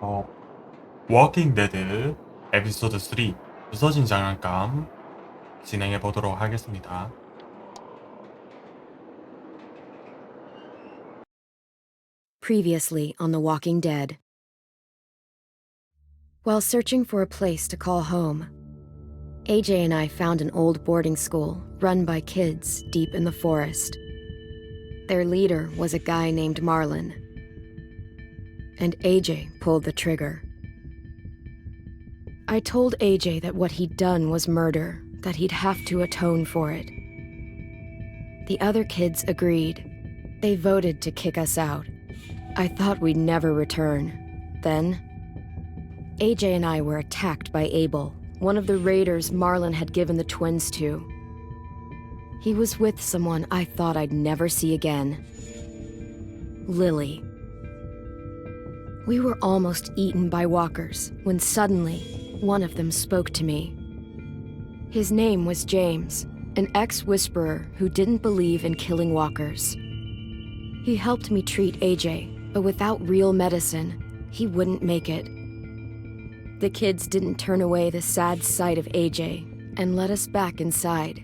어, 워킹 데드 에피소드 3 부서진 장난감 진행해 보도록 하겠습니다. Previously on The Walking Dead. While searching for a place to call home, AJ and I found an old boarding school run by kids deep in the forest. Their leader was a guy named Marlon, and AJ pulled the trigger. I told AJ that what he'd done was murder, that he'd have to atone for it. The other kids agreed. They voted to kick us out. I thought we'd never return. Then, AJ and I were attacked by Abel, one of the raiders Marlon had given the twins to. He was with someone I thought I'd never see again. Lily. We were almost eaten by walkers when suddenly one of them spoke to me. His name was James, an ex-whisperer who didn't believe in killing walkers. He helped me treat AJ, but without real medicine, he wouldn't make it. The kids didn't turn away the sad sight of AJ and let us back inside.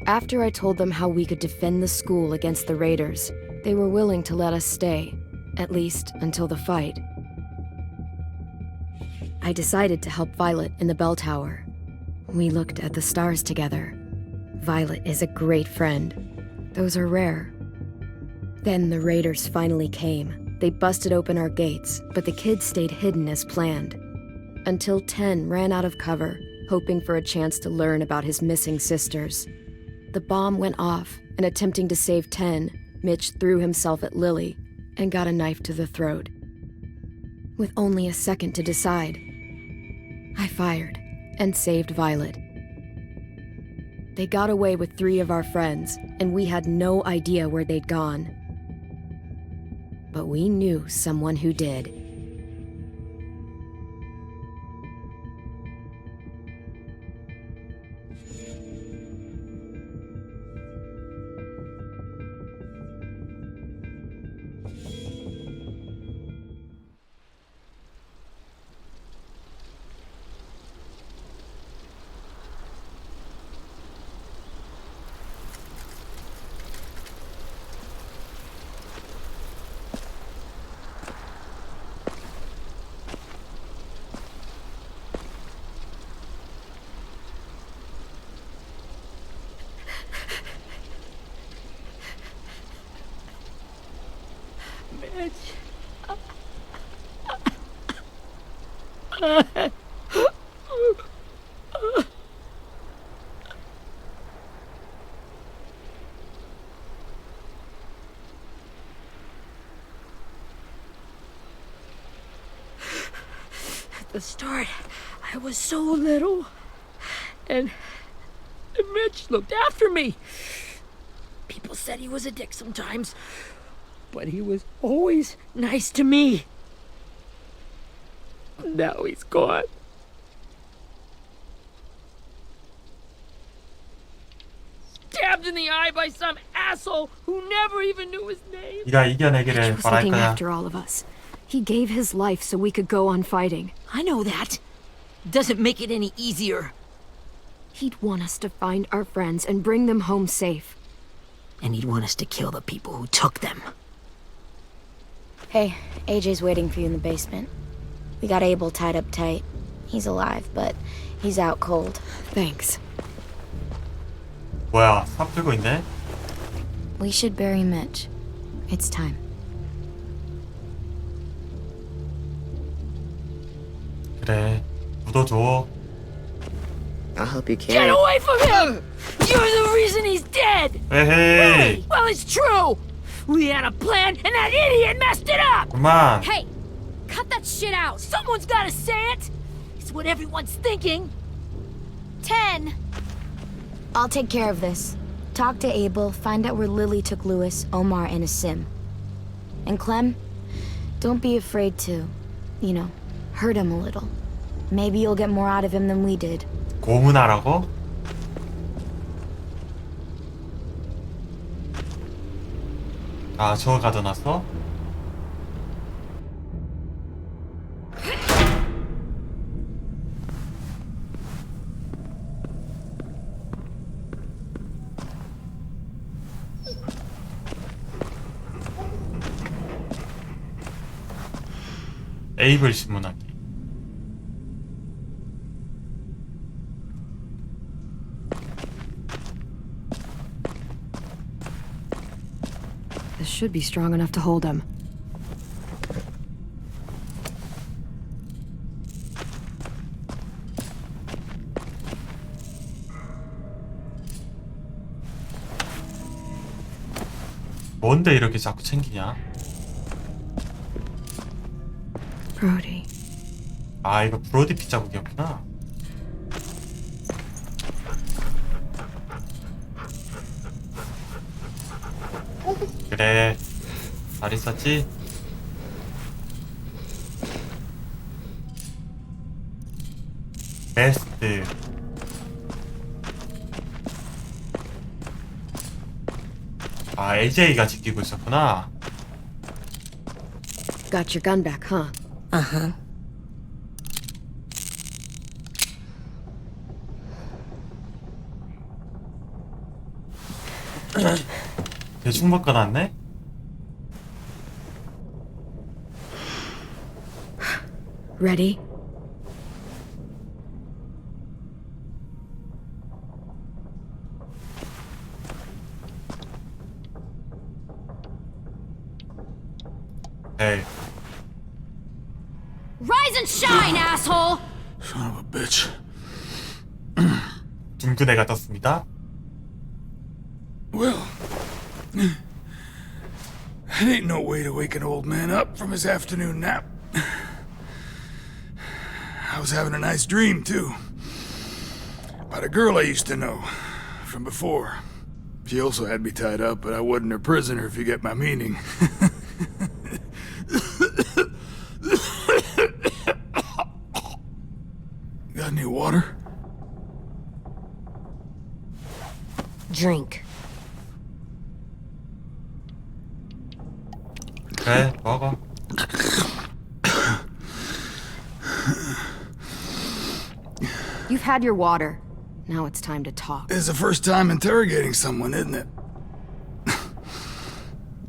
After I told them how we could defend the school against the raiders, they were willing to let us stay, at least until the fight. I decided to help Violet in the bell tower. We looked at the stars together. Violet is a great friend. Those are rare. Then the raiders finally came. They busted open our gates, but the kids stayed hidden as planned. Until 10 ran out of cover, hoping for a chance to learn about his missing sisters. The bomb went off, and attempting to save 10, Mitch threw himself at Lily and got a knife to the throat. With only a second to decide, I fired and saved Violet. They got away with 3 of our friends, and we had no idea where they'd gone. But we knew someone who did. At the start, I was so little, and Mitch looked after me. People said he was a dick sometimes, but he was always nice to me. Now he's gone. Stabbed in the eye by some asshole who never even knew his name. 네가 He 이겨내기를 was 바랄 looking 거야. after all of us. He gave his life so we could go on fighting. I know that. Doesn't make it any easier. He'd want us to find our friends and bring them home safe. And he'd want us to kill the people who took them. Hey, AJ's waiting for you in the basement. We got Abel tied up tight. He's alive, but he's out cold. Thanks. 뭐야, 삽 들고 있네? We should bury Mitch. It's time. 그래, 묻어줘. I'll help you Get carry. away from him! You're the reason he's dead! 에헤이, Well, it's true! We had a plan, and that idiot messed it up! 그만. Hey! Cut that shit out! Someone's gotta say it! It's what everyone's thinking! 10! I'll take care of this. Talk to Abel, find out where Lily took Lewis, Omar, and Asim. And Clem, don't be afraid to, hurt him a little. Maybe you'll get more out of him than we did. 고문하라고? 아, 저거 가져놨어? 에이블 신문하기. This should be strong enough to hold him. 뭔데 이렇게 자꾸 챙기냐? Brody. 아, 이거 브로디 피자국이었구나. 그래, 잘 있었지? 베스트. 아, AJ가 지키고 있었구나. Got your gun back, huh? Uh-huh. 대충 바꿔놨네? Ready? 에이, Rise and shine, asshole! Son of a bitch. 둥근 애가 떴습니다. Well, that ain't no way to wake an old man up from his afternoon nap. I was having a nice dream, too. About a girl I used to know from before. She also had me tied up, but I wasn't her prisoner, if you get my meaning. Got any water? Drink. 그래, 먹어. You've had your water. Now it's time to talk. It's the first time interrogating someone, isn't it?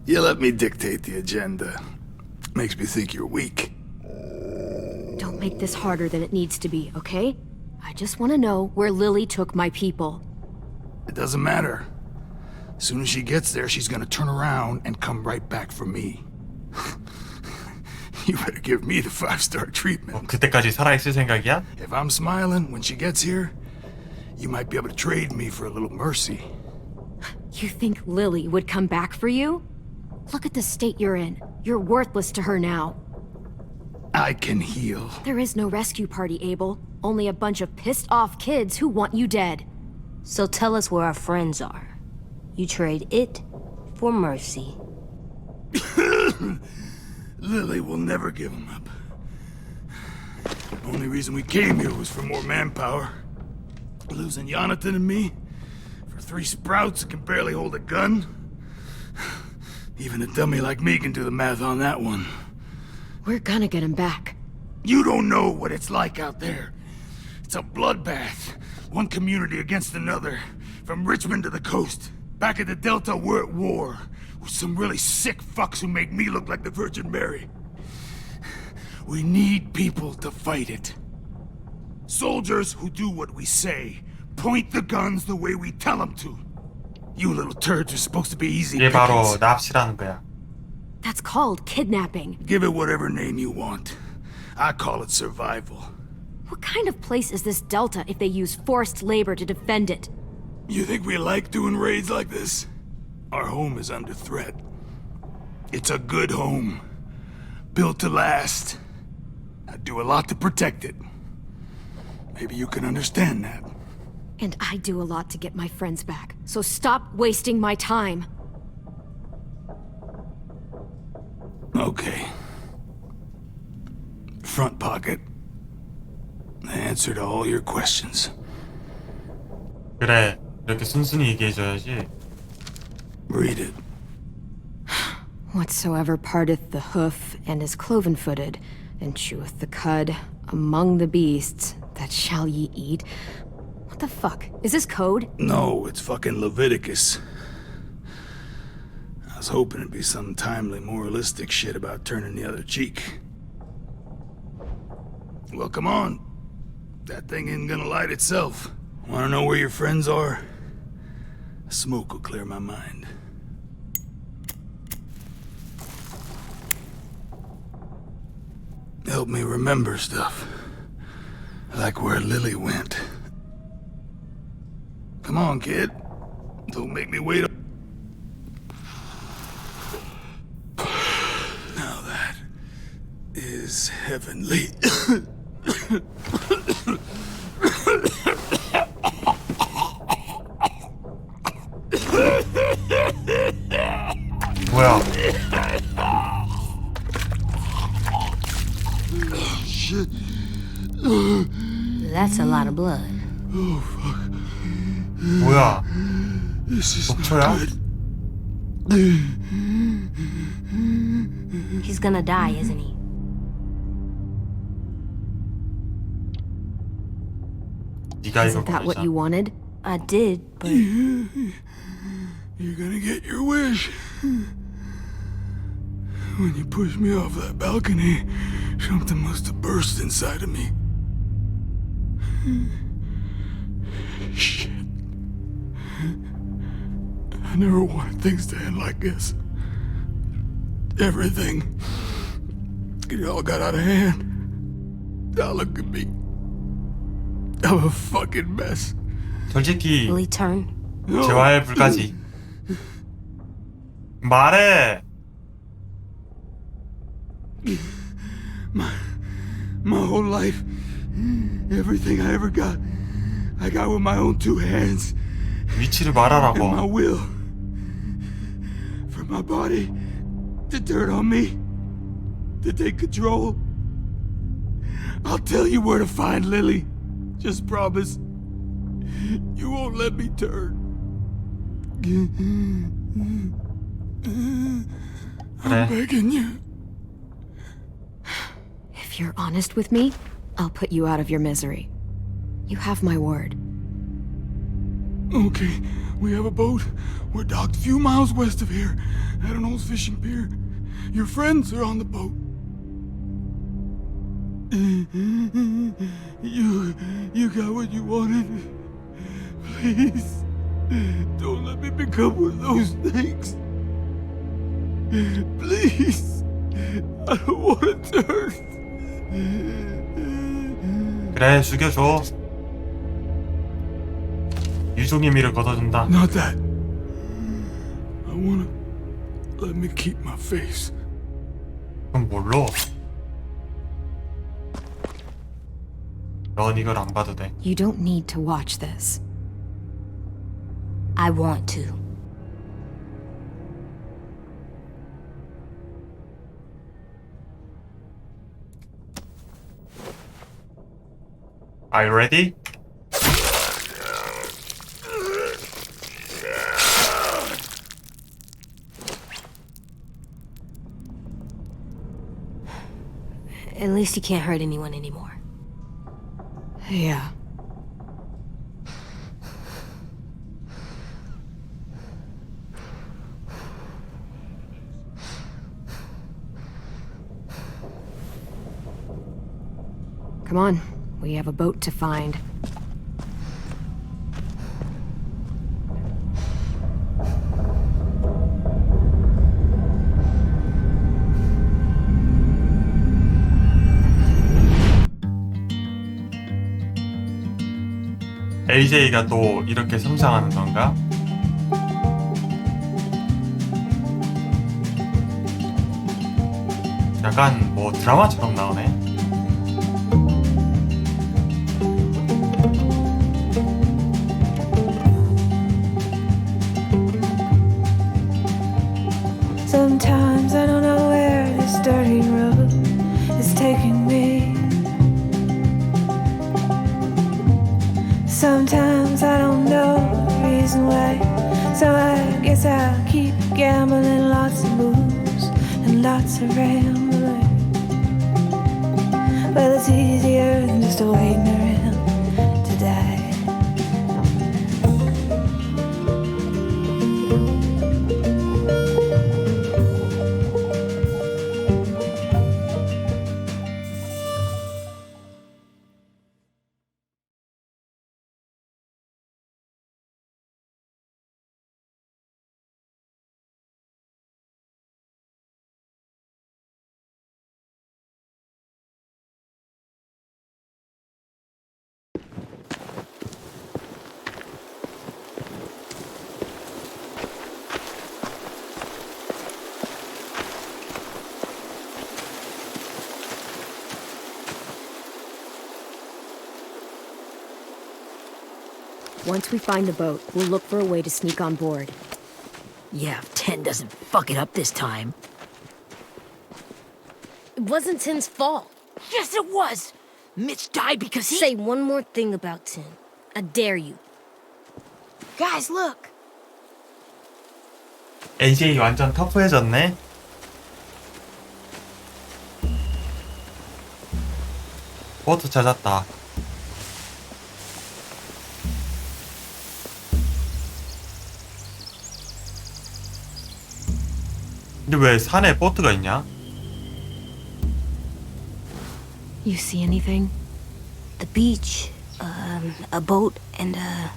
You let me dictate the agenda. Makes me think you're weak. Don't make this harder than it needs to be, okay? I just want to know where Lily took my people. It doesn't matter. As soon as she gets there, she's gonna turn around and come right back for me. You better give me the 5-star treatment. 그때까지 살아있을 생각이야? If I'm smiling when she gets here, you might be able to trade me for a little mercy. You think Lily would come back for you? Look at the state you're in. You're worthless to her now. I can heal. There is no rescue party, Abel. Only a bunch of pissed-off kids who want you dead. So tell us where our friends are. You trade it for mercy. Lily will never give him up. Only reason we came here was for more manpower. Losing Jonathan and me for 3 sprouts who can barely hold a gun. Even a dummy like me can do the math on that one. We're gonna get him back. You don't know what it's like out there. It's a bloodbath. One community against another. From Richmond to the coast. Back at the Delta, we're at war. With some really sick fucks who make me look like the Virgin Mary. We need people to fight it. Soldiers who do what we say. Point the guns the way we tell them to. You little turds are supposed to be easy 이게 바로 pickings. 납치라는 거야. That's called kidnapping. Give it whatever name you want. I call it survival. What kind of place is this Delta if they use forced labor to defend it? You think we like doing raids like this? Our home is under threat. It's a good home. Built to last. I do a lot to protect it. Maybe you can understand that. And I do a lot to get my friends back. So stop wasting my time. Okay. Front pocket. The answer to all your questions. 그래, 이렇게 순순히 얘기해줘야지. Read it. Whatsoever parteth the hoof and is cloven-footed, and cheweth the cud among the beasts, that shall ye eat. What the fuck? Is this code? No, it's fucking Leviticus. I was hoping it'd be some timely moralistic shit about turning the other cheek. Well, come on. That thing isn't gonna light itself. Wanna know where your friends are? Smoke will clear my mind. Help me remember stuff. Like where Lily went. Come on, kid. Don't make me wait. Now that is heavenly. 뭐야? Shit. That's a lot of blood. 뭐야? This is 녹초야? not good. He's gonna die, isn't he? 네가 이걸 Isn't that what you 보내자. wanted? I did, but You're gonna get your wish. When you pushed me off that balcony, something must have burst inside of me. Shit. I never wanted things to end like this. Everything. It all got out of hand. Now look at me. I'm a fucking mess. 솔직히 will he turn? 재활 불가지. 말해. My whole life, everything I ever got, I got with my own two hands 위치를 and my 말하라고. will. For my body to turn on me, to take control. I'll tell you where to find Lily. Just promise you won't let me turn. 그래. I'm begging you. If you're honest with me, I'll put you out of your misery. You have my word. Okay, we have a boat. We're docked a few miles west of here, at an old fishing pier. Your friends are on the boat. You got what you wanted. Please, don't let me become one of those things. Please, I don't want to turn. 그래, 죽여줘. 유종의 미를 걷어준다. Not that. I wanna let me keep my face. 그럼 뭘로? 넌 이걸 안 봐도 돼. You don't need to watch this. I want to. Are you ready? At least he can't hurt anyone anymore. Yeah. Come on, we have a boat to find. AJ가 또 이렇게 성장하는 건가? 약간 뭐 드라마처럼 나오네. Sometimes I don't know where this dirty road is taking me. Sometimes I don't know the reason why, so I guess I'll keep gambling. Lots of moves and lots of rambling. Well, it's easier than just waiting around to die. Once we find the boat, we'll look for a way to sneak on board. Yeah, if 10 doesn't fuck it up this time. It wasn't Tin's fault. Yes, it was! Mitch died because he... Say one more thing about Tin. I dare you. Guys, look. AJ 완전 터프해졌네. 보트 찾았다. 근데 왜 산에 보트가 있냐? You see anything? The beach, a boat, and a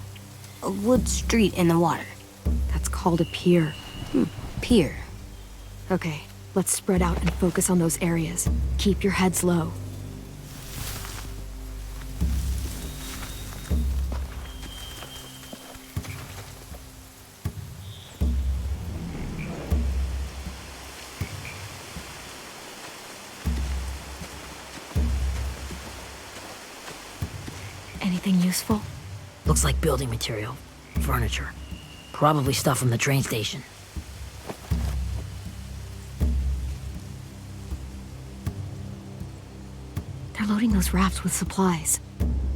wood street in the water. That's called a pier. Pier. Okay, let's spread out and focus on those areas. Keep your heads low. Anything useful? Looks like building material. Furniture. Probably stuff from the train station. They're loading those rafts with supplies.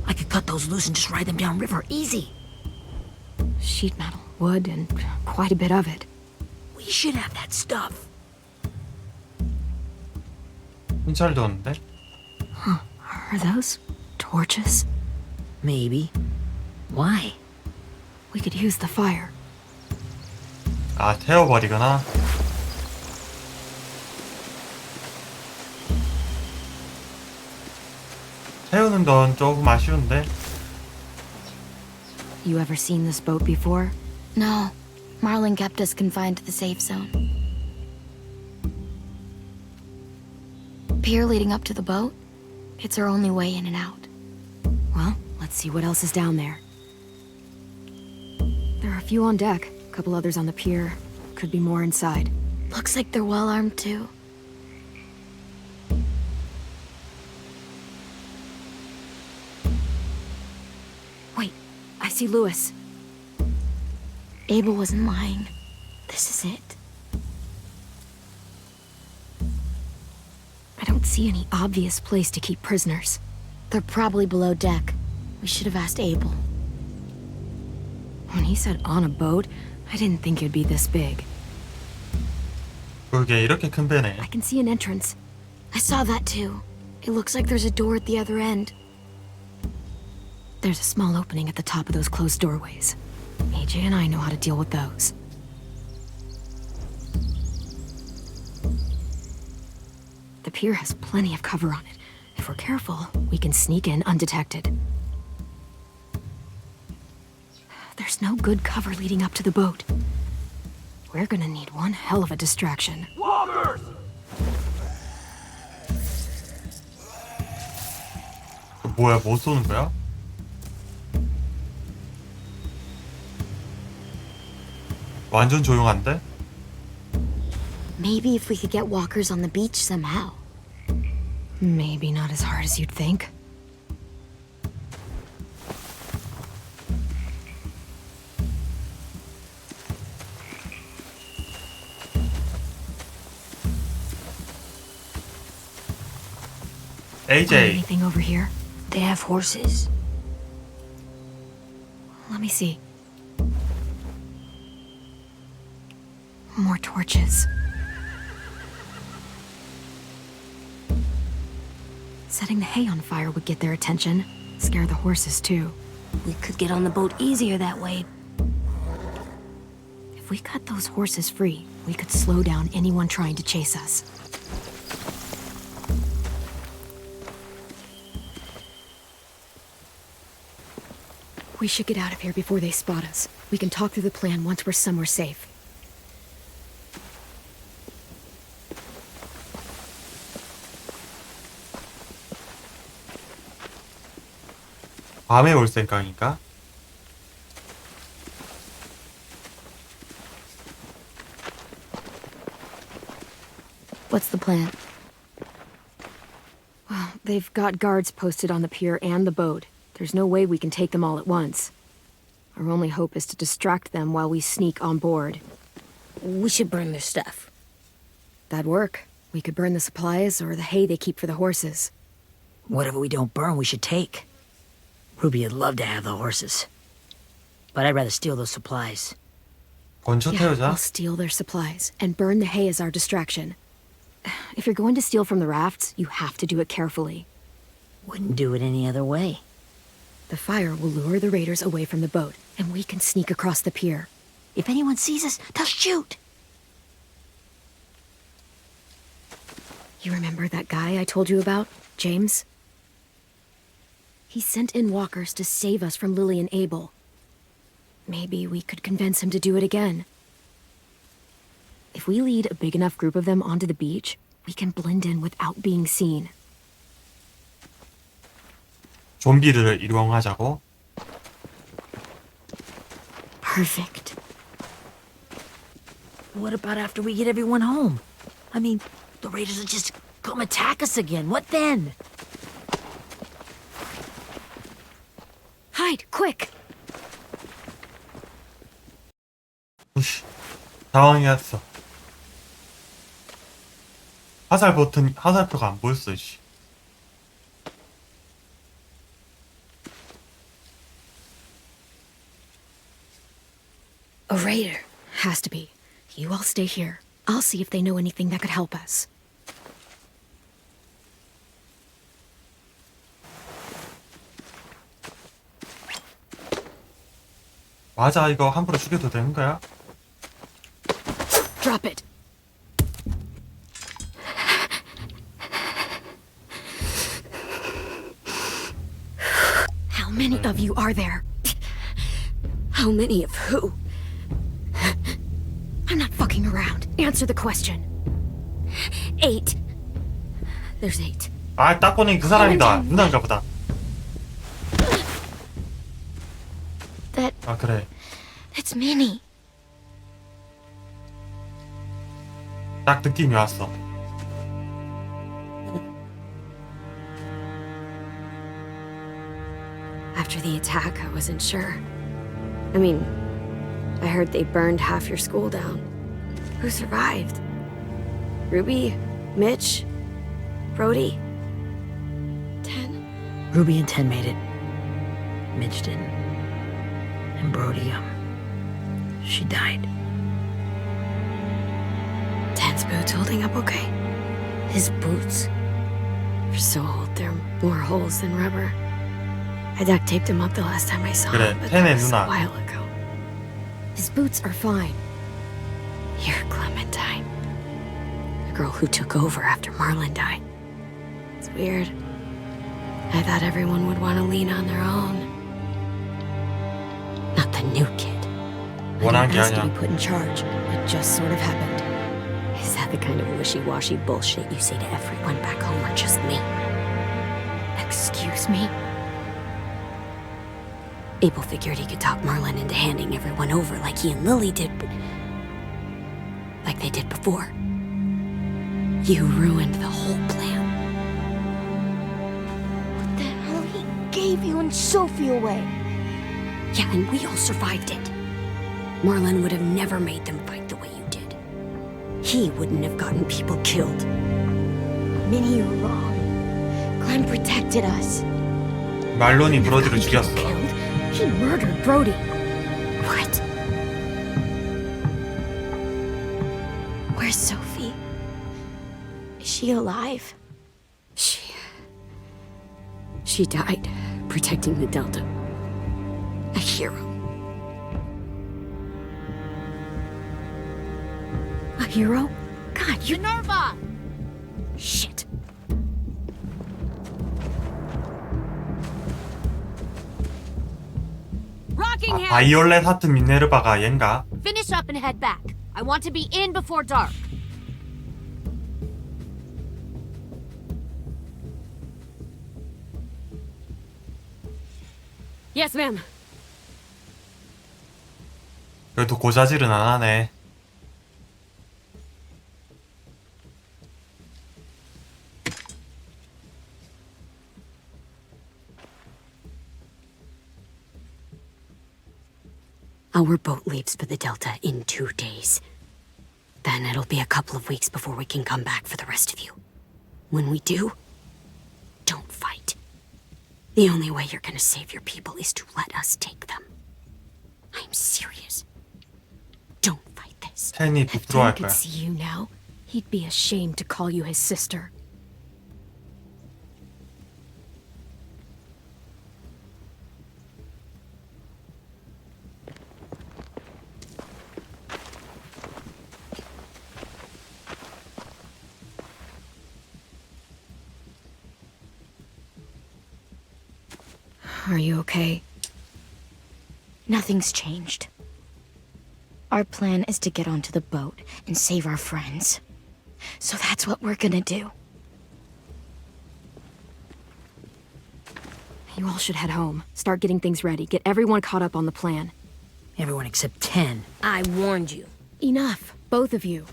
I could cut those loose and just ride them downriver, easy. Sheet metal, wood, and quite a bit of it. We should have that stuff. 잘 도는데? Are those torches? Maybe. Why? We could use the fire. 아, 태워버리거나. 태우는 건 조금 아쉬운데. You ever seen this boat before? No, Marlin kept us confined to the safe zone. Pier leading up to the boat? It's our only way in and out. Well, let's see what else is down there. There are a few on deck, a couple others on the pier. Could be more inside. Looks like they're well armed too. Wait, I see Lewis. Abel wasn't lying. This is it. I don't see any obvious place to keep prisoners. They're probably below deck. We should have asked Abel. When he said on a boat, I didn't think it'd be this big. 그게 이렇게 큰 배네. I can see an entrance. I saw that too. It looks like there's a door at the other end. There's a small opening at the top of those closed doorways. AJ and I know how to deal with those. The pier has plenty of cover on it. If we're careful, we can sneak in undetected. There's no good cover leading up to the boat. We're gonna need one hell of a distraction. Walkers! 뭐야, 뭐 쏘는 거야? 완전 조용한데? Maybe if we could get walkers on the beach somehow. Maybe not as hard as you'd think. AJ, Anything over here? They have horses. Let me see. More torches. Setting the hay on fire would get their attention. Scare the horses, too. We could get on the boat easier that way. If we cut those horses free, we could slow down anyone trying to chase us. We should get out of here before they spot us. We can talk through the plan once we're somewhere safe. 밤에 올 생각인가? What's the plan? Well, they've got guards posted on the pier and the boat. There's no way we can take them all at once. Our only hope is to distract them while we sneak on board. We should burn their stuff. That'd work. We could burn the supplies or the hay they keep for the horses. Whatever we don't burn, we should take. Ruby would love to have the horses. But I'd rather steal those supplies. 건초 Yeah, 태우자. I'll steal their supplies and burn the hay as our distraction. If you're going to steal from the rafts, you have to do it carefully. Wouldn't do it any other way. The fire will lure the raiders away from the boat, and we can sneak across the pier. If anyone sees us, they'll shoot. You remember that guy I told you about, James? He sent in walkers to save us from Lily and Abel. Maybe we could convince him to do it again. If we lead a big enough group of them onto the beach, we can blend in without being seen. 좀비를 이용하자고? Perfect. What about after we get everyone home? I mean, the raiders will just come attack us again. What then? Hide, quick! 우씨, 당황했어. 화살표가 안 보였어, 씨. A raider. Has to be. You all stay here. I'll see if they know anything that could help us. 맞아, 이거 함부로 죽여도 되는 거야? Drop it. How many of you are there? How many of who? I'm not fucking around. Answer the question. 8. There's 8. 아, 딱 보니 그 사람이다. 누나인가 보다. 아, 그래. It's Minnie. 딱 느낌이 왔어. After the attack, I wasn't sure. I mean, I heard they burned half your school down. Who survived? Ruby? Mitch? Brody? 10? Ruby and 10 made it. Mitch didn't. And Brody, she died. 10's boots holding up okay? His boots. They're so old, there are more holes than rubber. I duct taped him up the last time I saw 그래, him, but 10의 that was a 누나. while ago. His boots are fine. You're Clementine. The girl who took over after Marlon died. It's weird. I thought everyone would want to lean on their own. Not the new kid. I 원한 didn't 게 ask to 아니야. be put in charge. It just sort of happened. Is that the kind of wishy-washy bullshit you say to everyone back home or just me? Excuse me? Abel figured he could talk Marlon into handing everyone over like he and Lily did, but like they did before. You ruined the whole plan. What the hell? He gave you and Sophie away. Yeah, and we all survived it. Marlon would have never made them fight the way you did. He wouldn't have gotten people killed. Minnie, you're wrong. Clem protected us. 말론이 브로디를 People 죽였어. killed? He murdered Brody. What? Where's Sophie? Is she alive? She died protecting the Delta. A hero. A hero? God, you... Minerva! Shit. Rockingham! 바이올렛 하트 미네르바가 얜가? Finish up and head back. I want to be in before dark. Yes, ma'am. 그래도 고자질은 안 하네. Our boat leaves for the Delta in 2 days. Then it'll be a couple of weeks before we can come back for the rest of you. When we do, don't fight. The only way you're gonna save your people is to let us take them. I'm serious. Don't fight this. 텐이 If Dan 부끄러워할 could 거야. see you now, he'd be ashamed to call you his sister. Are you okay? Nothing's changed. Our plan is to get onto the boat and save our friends. So that's what we're gonna do. You all should head home. Start getting things ready. Get everyone caught up on the plan. Everyone except 10. I warned you. Enough, both of you.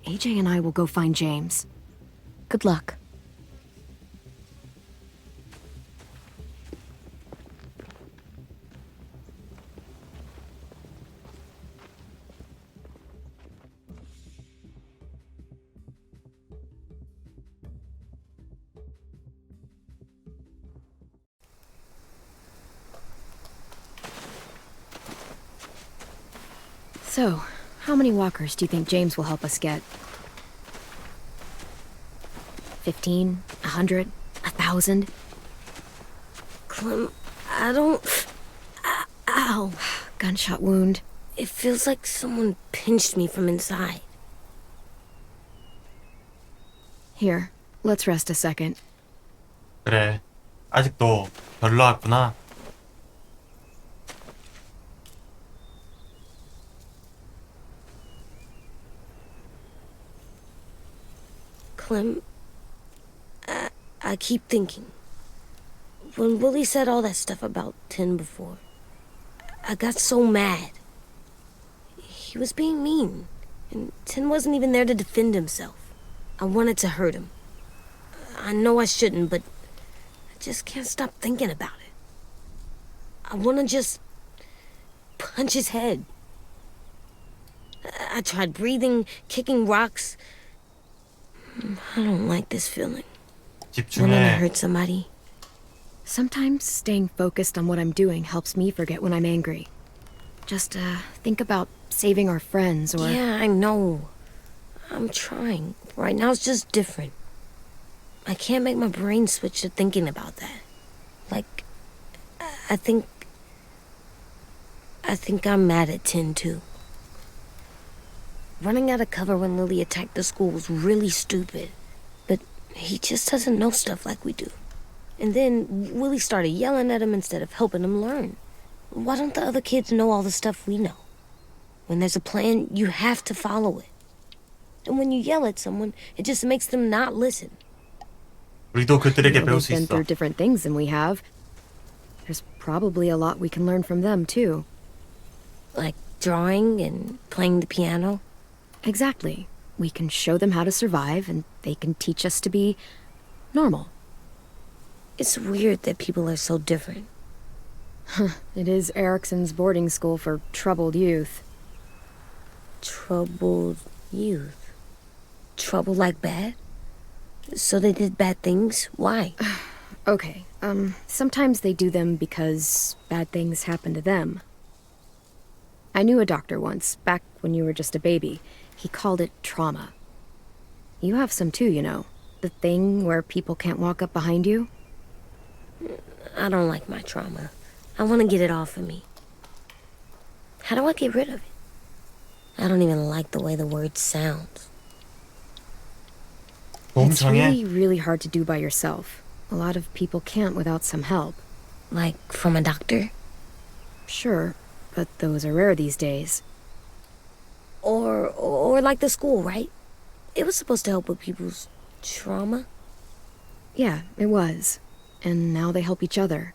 AJ and I will go find James. Good luck. So, how many walkers do you think James will help us get? 15? 100? 1,000? Clem, I don't... Ow. Gunshot wound. It feels like someone pinched me from inside. Here, let's rest a second. 그래. 아직도 별로 왔구나. Clem, I keep thinking. When Willie said all that stuff about 10 before, I got so mad. He was being mean, and 10 wasn't even there to defend himself. I wanted to hurt him. I know I shouldn't, but I just can't stop thinking about it. I want to just punch his head. I tried breathing, kicking rocks. I don't like this feeling. When I 집중해. hurt somebody. Sometimes staying focused on what I'm doing helps me forget when I'm angry. Just, think about saving our friends or... Yeah, I know. I'm trying. Right now it's just different. I can't make my brain switch to thinking about that. Like, I think I'm mad at 10 too. Running out of cover when Lily attacked the school was really stupid. But he just doesn't know stuff like we do. And then Willie started yelling at him instead of helping him learn. Why don't the other kids know all the stuff we know? When there's a plan, you have to follow it. And when you yell at someone, it just makes them not listen. 우리도 그들에게 Well, 배울 they've 수 been 있어. through different things than we have. There's probably a lot we can learn from them, too. Like drawing and playing the piano. Exactly. We can show them how to survive, and they can teach us to be normal. It's weird that people are so different. It is Erickson's boarding school for troubled youth. Troubled youth. Trouble like bad? So they did bad things? Why? Okay, sometimes they do them because bad things happen to them. I knew a doctor once, back when you were just a baby. He called it trauma. You have some too, you know. The thing where people can't walk up behind you. I don't like my trauma. I want to get it off of me. How do I get rid of it? I don't even like the way the word sounds. 몸 It's 정해. really, really hard to do by yourself. A lot of people can't without some help. Like from a doctor? Sure, but those are rare these days. Or like the school, right? It was supposed to help with people's trauma. Yeah, it was. And now they help each other.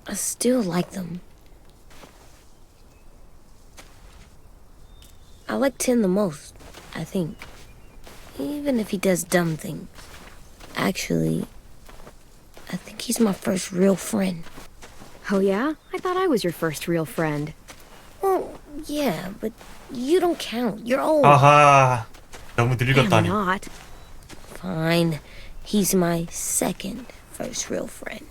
I still like them. I like 10 the most, I think. Even if he does dumb things. Actually, I think he's my first real friend. Oh yeah? I thought I was your first real friend. Well, yeah, but you don't count. You're old. 아하, 너무 I'm 늙었다니. not. Fine. He's my second first real friend.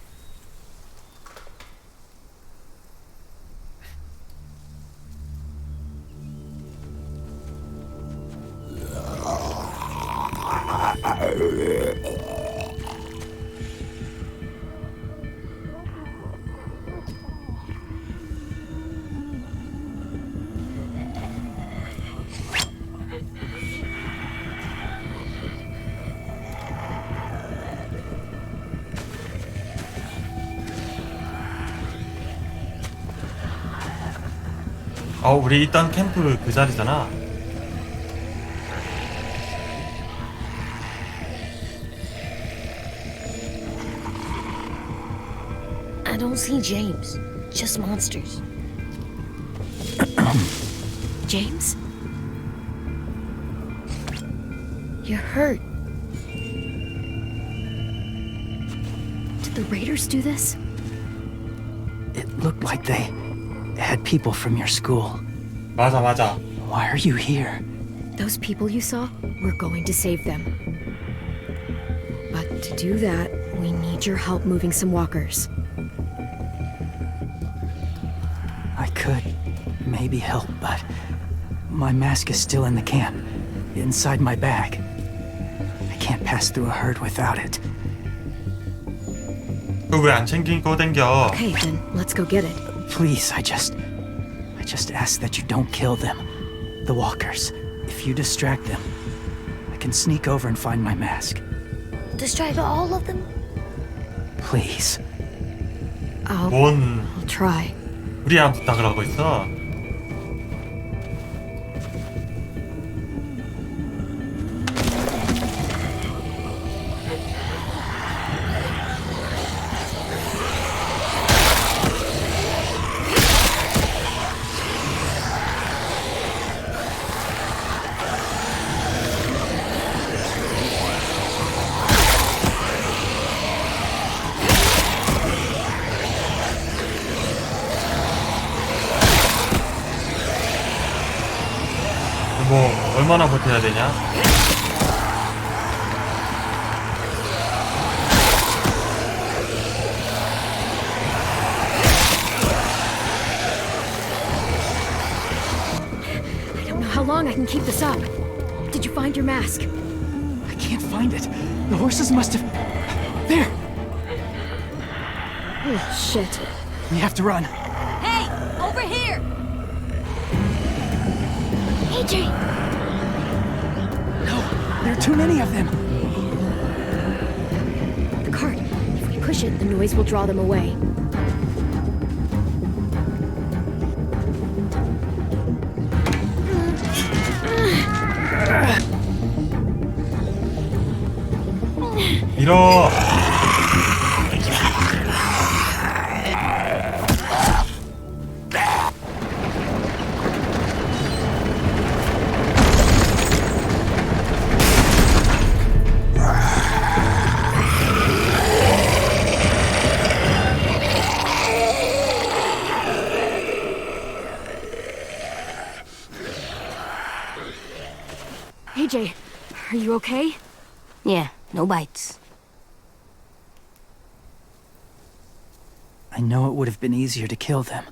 우리 있던 캠프 그 자리잖아. I don't see James. Just monsters. James? You're hurt. Did the raiders do this? It looked like they had people from your school. 맞아, 맞아. Why are you here? Those people you saw, we're going to save them. But to do that, we need your help moving some walkers. I could maybe help, but my mask is still in the camp, inside my bag. I can't pass through a herd without it. 그거 왜 안 챙기고 댕겨? Okay, then let's go get it. Please, I just ask that you don't kill them. The walkers. If you distract them, I can sneak over and find my mask. Distract all of them? Please. I'll 뭔 try. 우리랑 부탁을 하고 있어? 뭐 얼마나 버텨야 되냐? I don't know how long I can keep this up. Did you find your mask? I can't find it. The horses must have... There! Oh, shit. We have to run. Hey, over here! AJ! No, there are too many of them. The cart. If we push it, the noise will draw them away. 밀어! AJ, are you okay? Yeah, no bites. I know it would have been easier to kill them.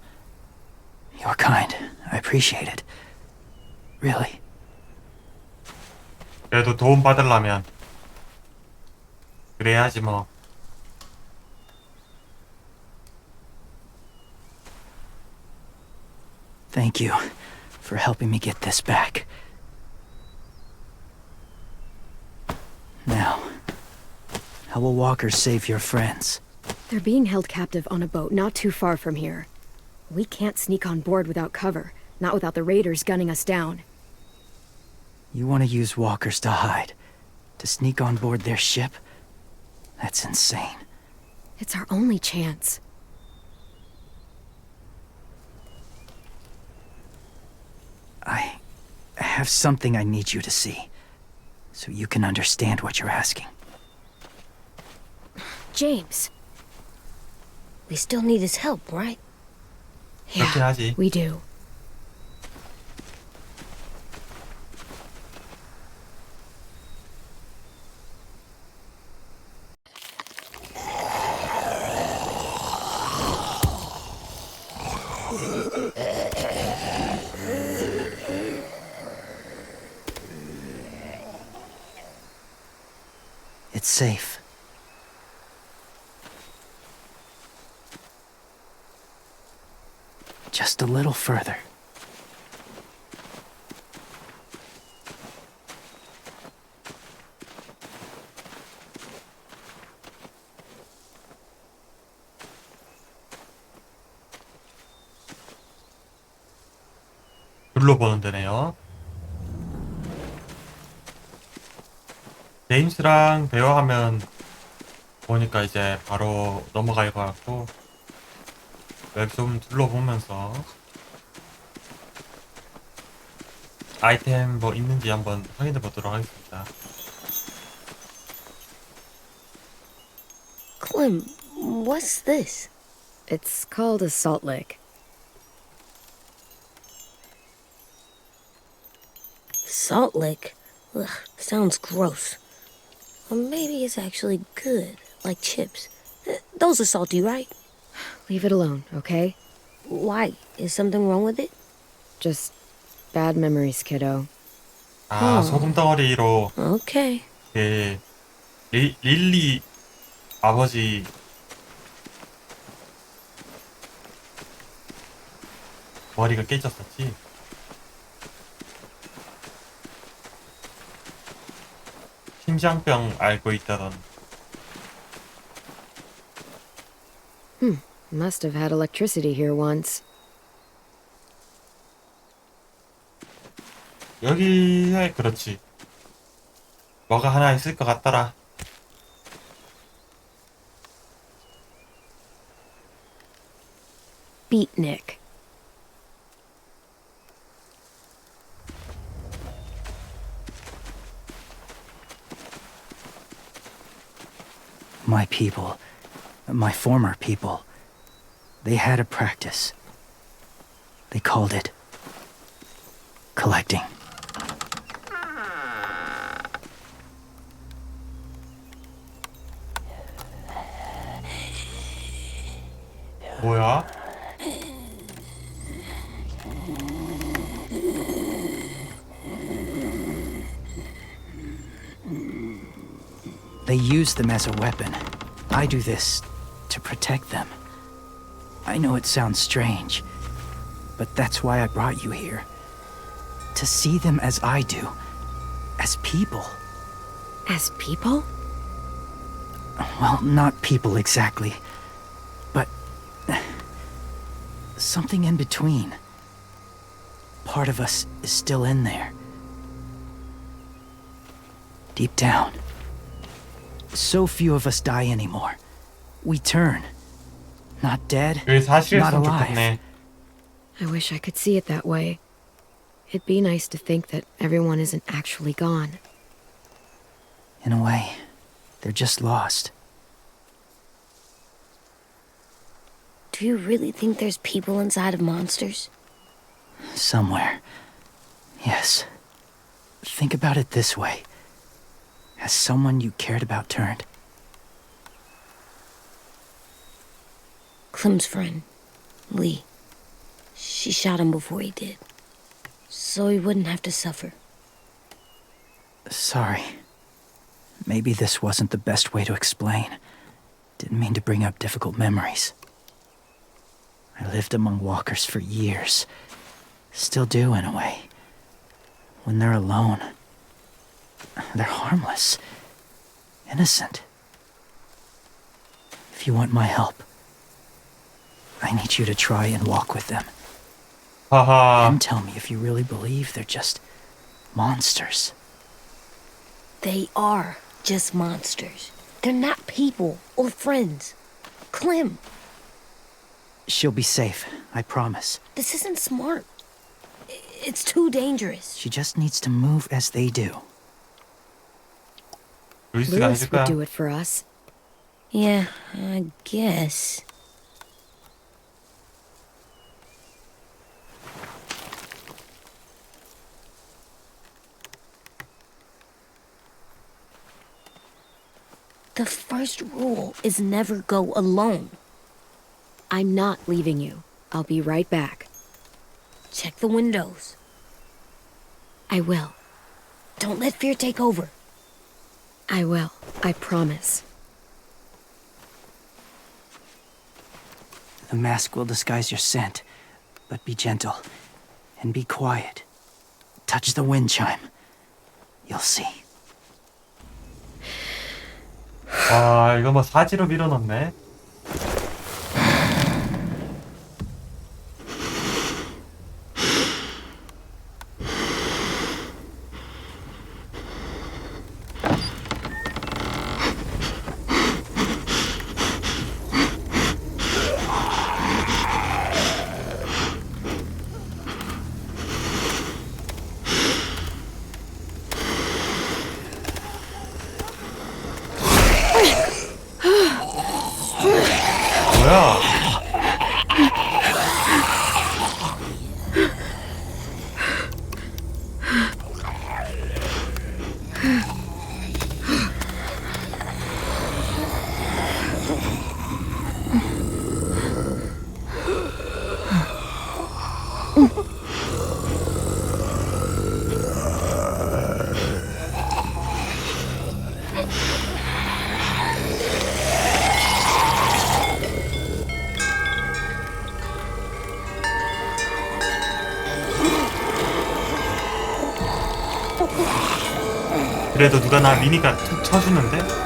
You're kind. I appreciate it. Really. 그래도 도움 받으려면 그래야지 뭐. Thank you for helping me get this back. Now, how will walkers save your friends? They're being held captive on a boat not too far from here. We can't sneak on board without cover, not without the raiders gunning us down. You want to use walkers to hide? To sneak on board their ship? That's insane. It's our only chance. I have something I need you to see, so you can understand what you're asking. James. We still need his help, right? 그렇긴 Yeah, 하지. we do. It's safe. Just a little further. 둘러보는 데네요. 제임스랑 대화하면 보니까 이제 바로 넘어갈 것 같고, 여기 좀 둘러보면서 아이템 뭐 있는지 한번 확인해 보도록 하겠습니다. Clem, what's this? It's called a salt lick. Salt lick? Ugh, sounds gross. Or maybe it's actually good, like chips. Those are salty, right? Leave it alone, okay? Why? Is something wrong with it? Just bad memories, kiddo. 아, 소금 덩어리로 Okay. 그 릴리 아버지 머리가 깨졌었지. 심장병 앓고 있다던. Must have had electricity here once. 여기에 그렇지. 뭐가 하나 있을 것 같더라. Beatnik. My people, my former people, they had a practice. They called it collecting. 뭐야? They use them as a weapon. I do this to protect them. I know it sounds strange, but that's why I brought you here. To see them as I do, as people. As people? Well, not people exactly, but something in between. Part of us is still in there. Deep down. So few of us die anymore. We turn. Not dead, 그게 not 사실이었으면 alive. 좋겠네. I wish I could see it that way. It'd be nice to think that everyone isn't actually gone. In a way, they're just lost. Do you really think there's people inside of monsters? Somewhere. Yes. Think about it this way. Has someone you cared about turned? Clem's friend, Lee. She shot him before he did. So he wouldn't have to suffer. Sorry. Maybe this wasn't the best way to explain. Didn't mean to bring up difficult memories. I lived among walkers for years. Still do, in a way. When they're alone, they're harmless. Innocent. If you want my help, I need you to try and walk with them. 하하. And tell me if you really believe they're just monsters. They are just monsters. They're not people or friends. Clem, She'll be safe, I promise. this isn't smart. It's too dangerous. She just needs to move as they do. 루이스가 Lewis 해줄 거야. would do it for us. Yeah, I guess. The first rule is never go alone. I'm not leaving you. I'll be right back. Check the windows. I will. Don't let fear take over. I will. I promise. The mask will disguise your scent, but be gentle and be quiet. Touch the wind chime. You'll see. 와, 이거 뭐 사지로 밀어넣네. 뭐야? 그래도 누가 나 미니가 툭 쳐주는데?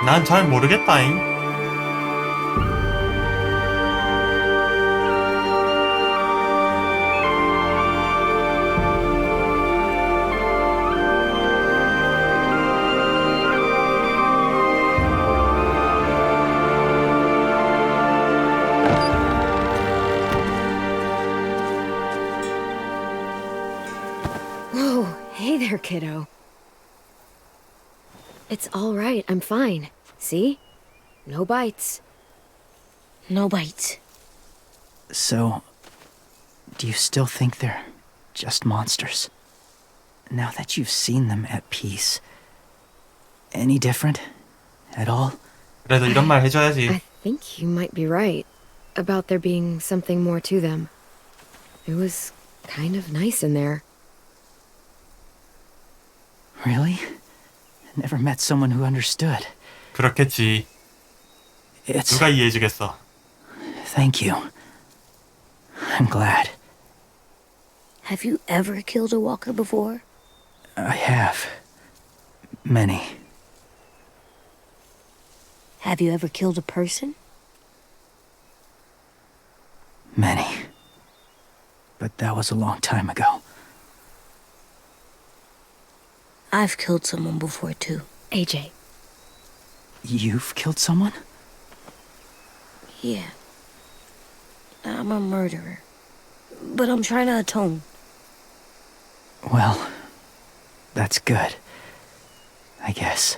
난 잘 모르겠다잉. Whoa, hey there, kiddo. It's all right. I'm fine. See? No bites. No bites. So, do you still think they're just monsters? Now that you've seen them at peace, any different at all? 그래도 이런 말 해줘야지. I think you might be right about there being something more to them. It was kind of nice in there. Really? I never met someone who understood. 그렇겠지. It's... 누가 이해해주겠어. Thank you. I'm glad. Have you ever killed a walker before? I have. Many. Have you ever killed a person? Many. But that was a long time ago. I've killed someone before, too. AJ. You've killed someone? Yeah. I'm a murderer. But I'm trying to atone. Well, that's good. I guess.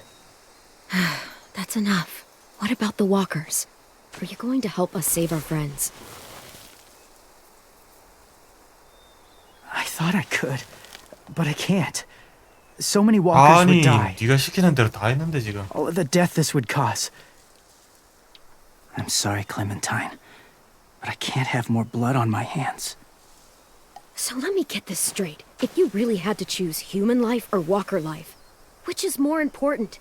That's enough. What about the walkers? Are you going to help us save our friends? I thought I could, but I can't. So many walkers 아니, would die. 네가 시키는 대로 다 했는데 지금. Oh, the death this would cause. I'm sorry, Clementine, but I can't have more blood on my hands. So let me get this straight. If you really had to choose human life or walker life, which is more important?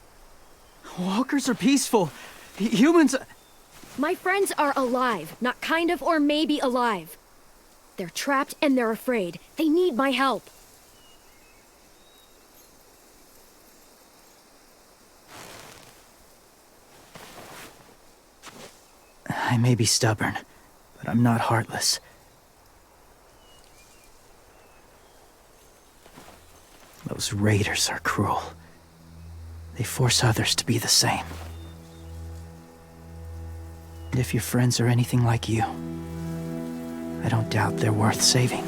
Walkers are peaceful. Humans... My friends are alive, not kind of or maybe alive. They're trapped and they're afraid. They need my help. I may be stubborn, but I'm not heartless. Those raiders are cruel. They force others to be the same. And if your friends are anything like you, I don't doubt they're worth saving.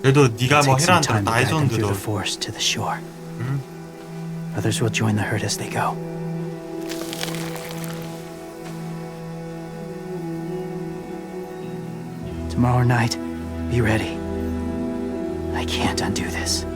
그래도 네가 뭐 Take some 해라는 time 대로 to 다 guide them through 해줬는데도 the forest to the shore. 응? Others will join the herd as they go. Tomorrow night, be ready. I can't undo this.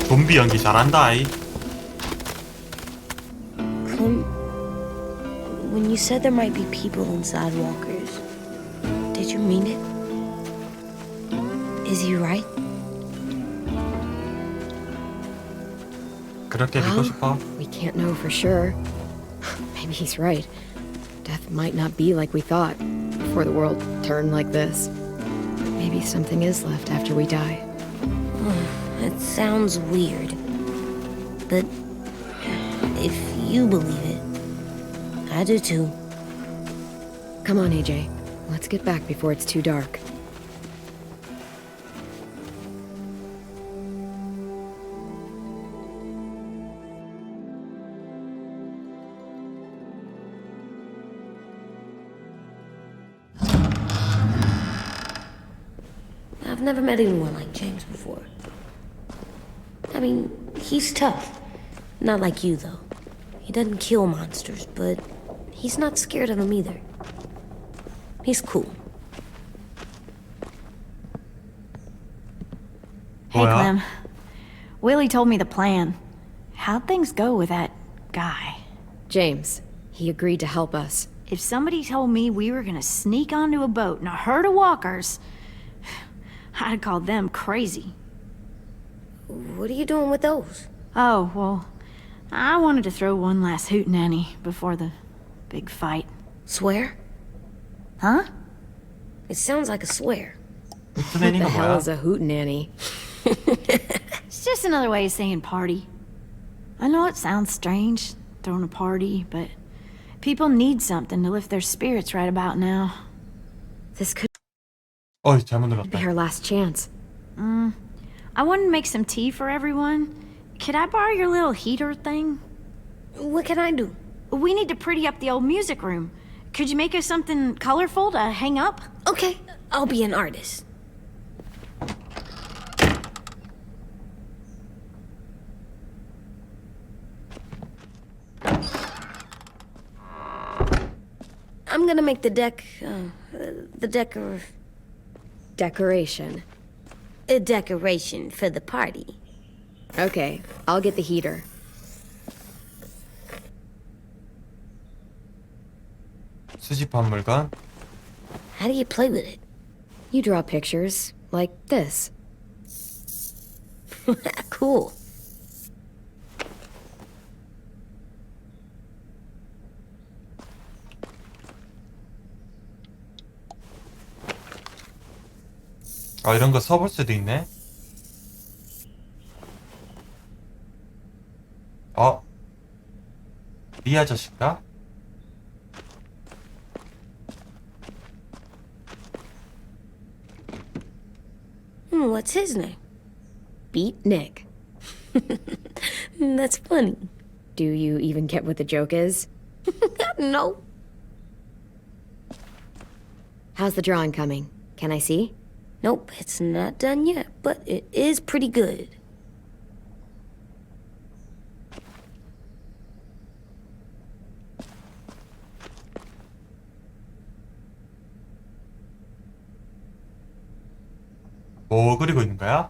좀비 연기 잘한다 아이. Clem, when you said there might be people inside walkers, did you mean it? Is he right? 그렇게 믿고 Well, 싶어? we can't know for sure. Maybe he's right. Death might not be like we thought before the world turned like this. Maybe something is left after we die. It sounds weird, but if you believe it, I do too. Come on, AJ. Let's get back before it's too dark. I've never met anyone like James before. I mean, he's tough. Not like you, though. He doesn't kill monsters, but he's not scared of them either. He's cool. Hey, 뭐야? Clem. Willie told me the plan. How'd things go with that guy? James, he agreed to help us. If somebody told me we were gonna sneak onto a boat in a herd of walkers, I'd call them crazy. What are you doing with those? Oh, well, I wanted to throw one last hootenanny before the big fight. Swear? Huh? It sounds like a swear. What 후트내니가 the hell 뭐야? is a hootenanny? It's just another way of saying party. I know it sounds strange, throwing a party, but people need something to lift their spirits right about now. This could 어이 잘못 be 눌렀다. our last chance. I wanted to make some tea for everyone. Could I borrow your little heater thing? What can I do? We need to pretty up the old music room. Could you make us something colorful to hang up? Okay, I'll be an artist. I'm gonna make the Decoration. a decoration for the party. Okay, I'll get the heater. 수집한 물건. How do you play with it? You draw pictures, like this. Cool. 아 이런 거 써볼 수도 있네. 이 아저씨인가? What's his name? Beat Nick. That's funny. Do you even get what the joke is? No. How's the drawing coming? Can I see? Nope, it's not done yet, but it is pretty good. 뭐 그리고 있는 거야?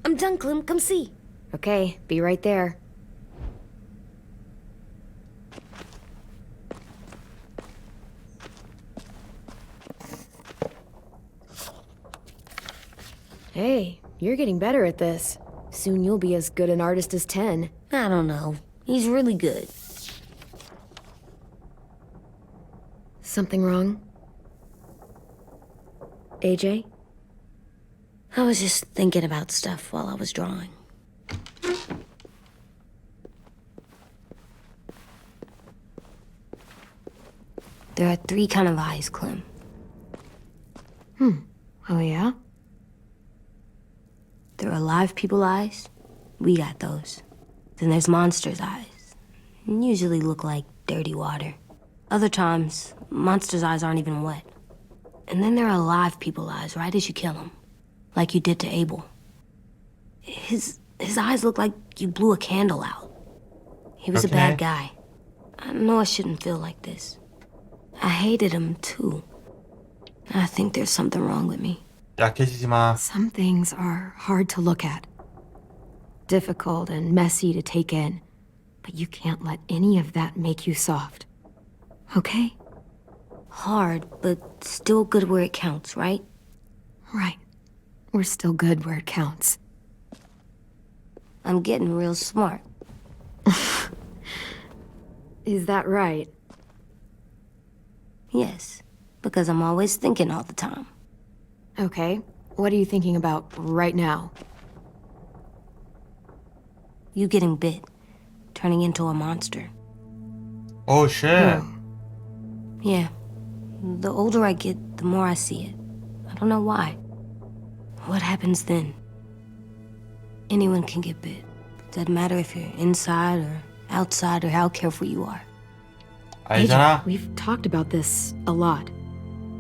I'm done, Clem. Come see. Okay, be right there. Hey, you're getting better at this. Soon you'll be as good an artist as 10. I don't know. He's really good. Something wrong? AJ? I was just thinking about stuff while I was drawing. There are 3 kind of eyes, Clem. Oh, yeah? There are live people eyes. We got those. Then there's monsters' eyes. Usually look like dirty water. Other times, monsters' eyes aren't even wet. And then there are live people eyes right as you kill them. Like you did to Abel. His eyes look like you blew a candle out. He was a bad guy. I know I shouldn't feel like this. I hated him too. I think there's something wrong with me. 약해지지 마. Some things are hard to look at. Difficult and messy to take in. But you can't let any of that make you soft. Okay? Hard, but still good where it counts, right? Right. We're still good where it counts. I'm getting real smart. Is that right? Yes, because I'm always thinking all the time. Okay. What are you thinking about right now? You getting bit, turning into a monster. Oh shit. Yeah. The older I get, the more I see it. I don't know why. What happens then? Anyone can get bit. Doesn't matter if you're inside or outside or how careful you are. 알잖아. We've talked about this a lot.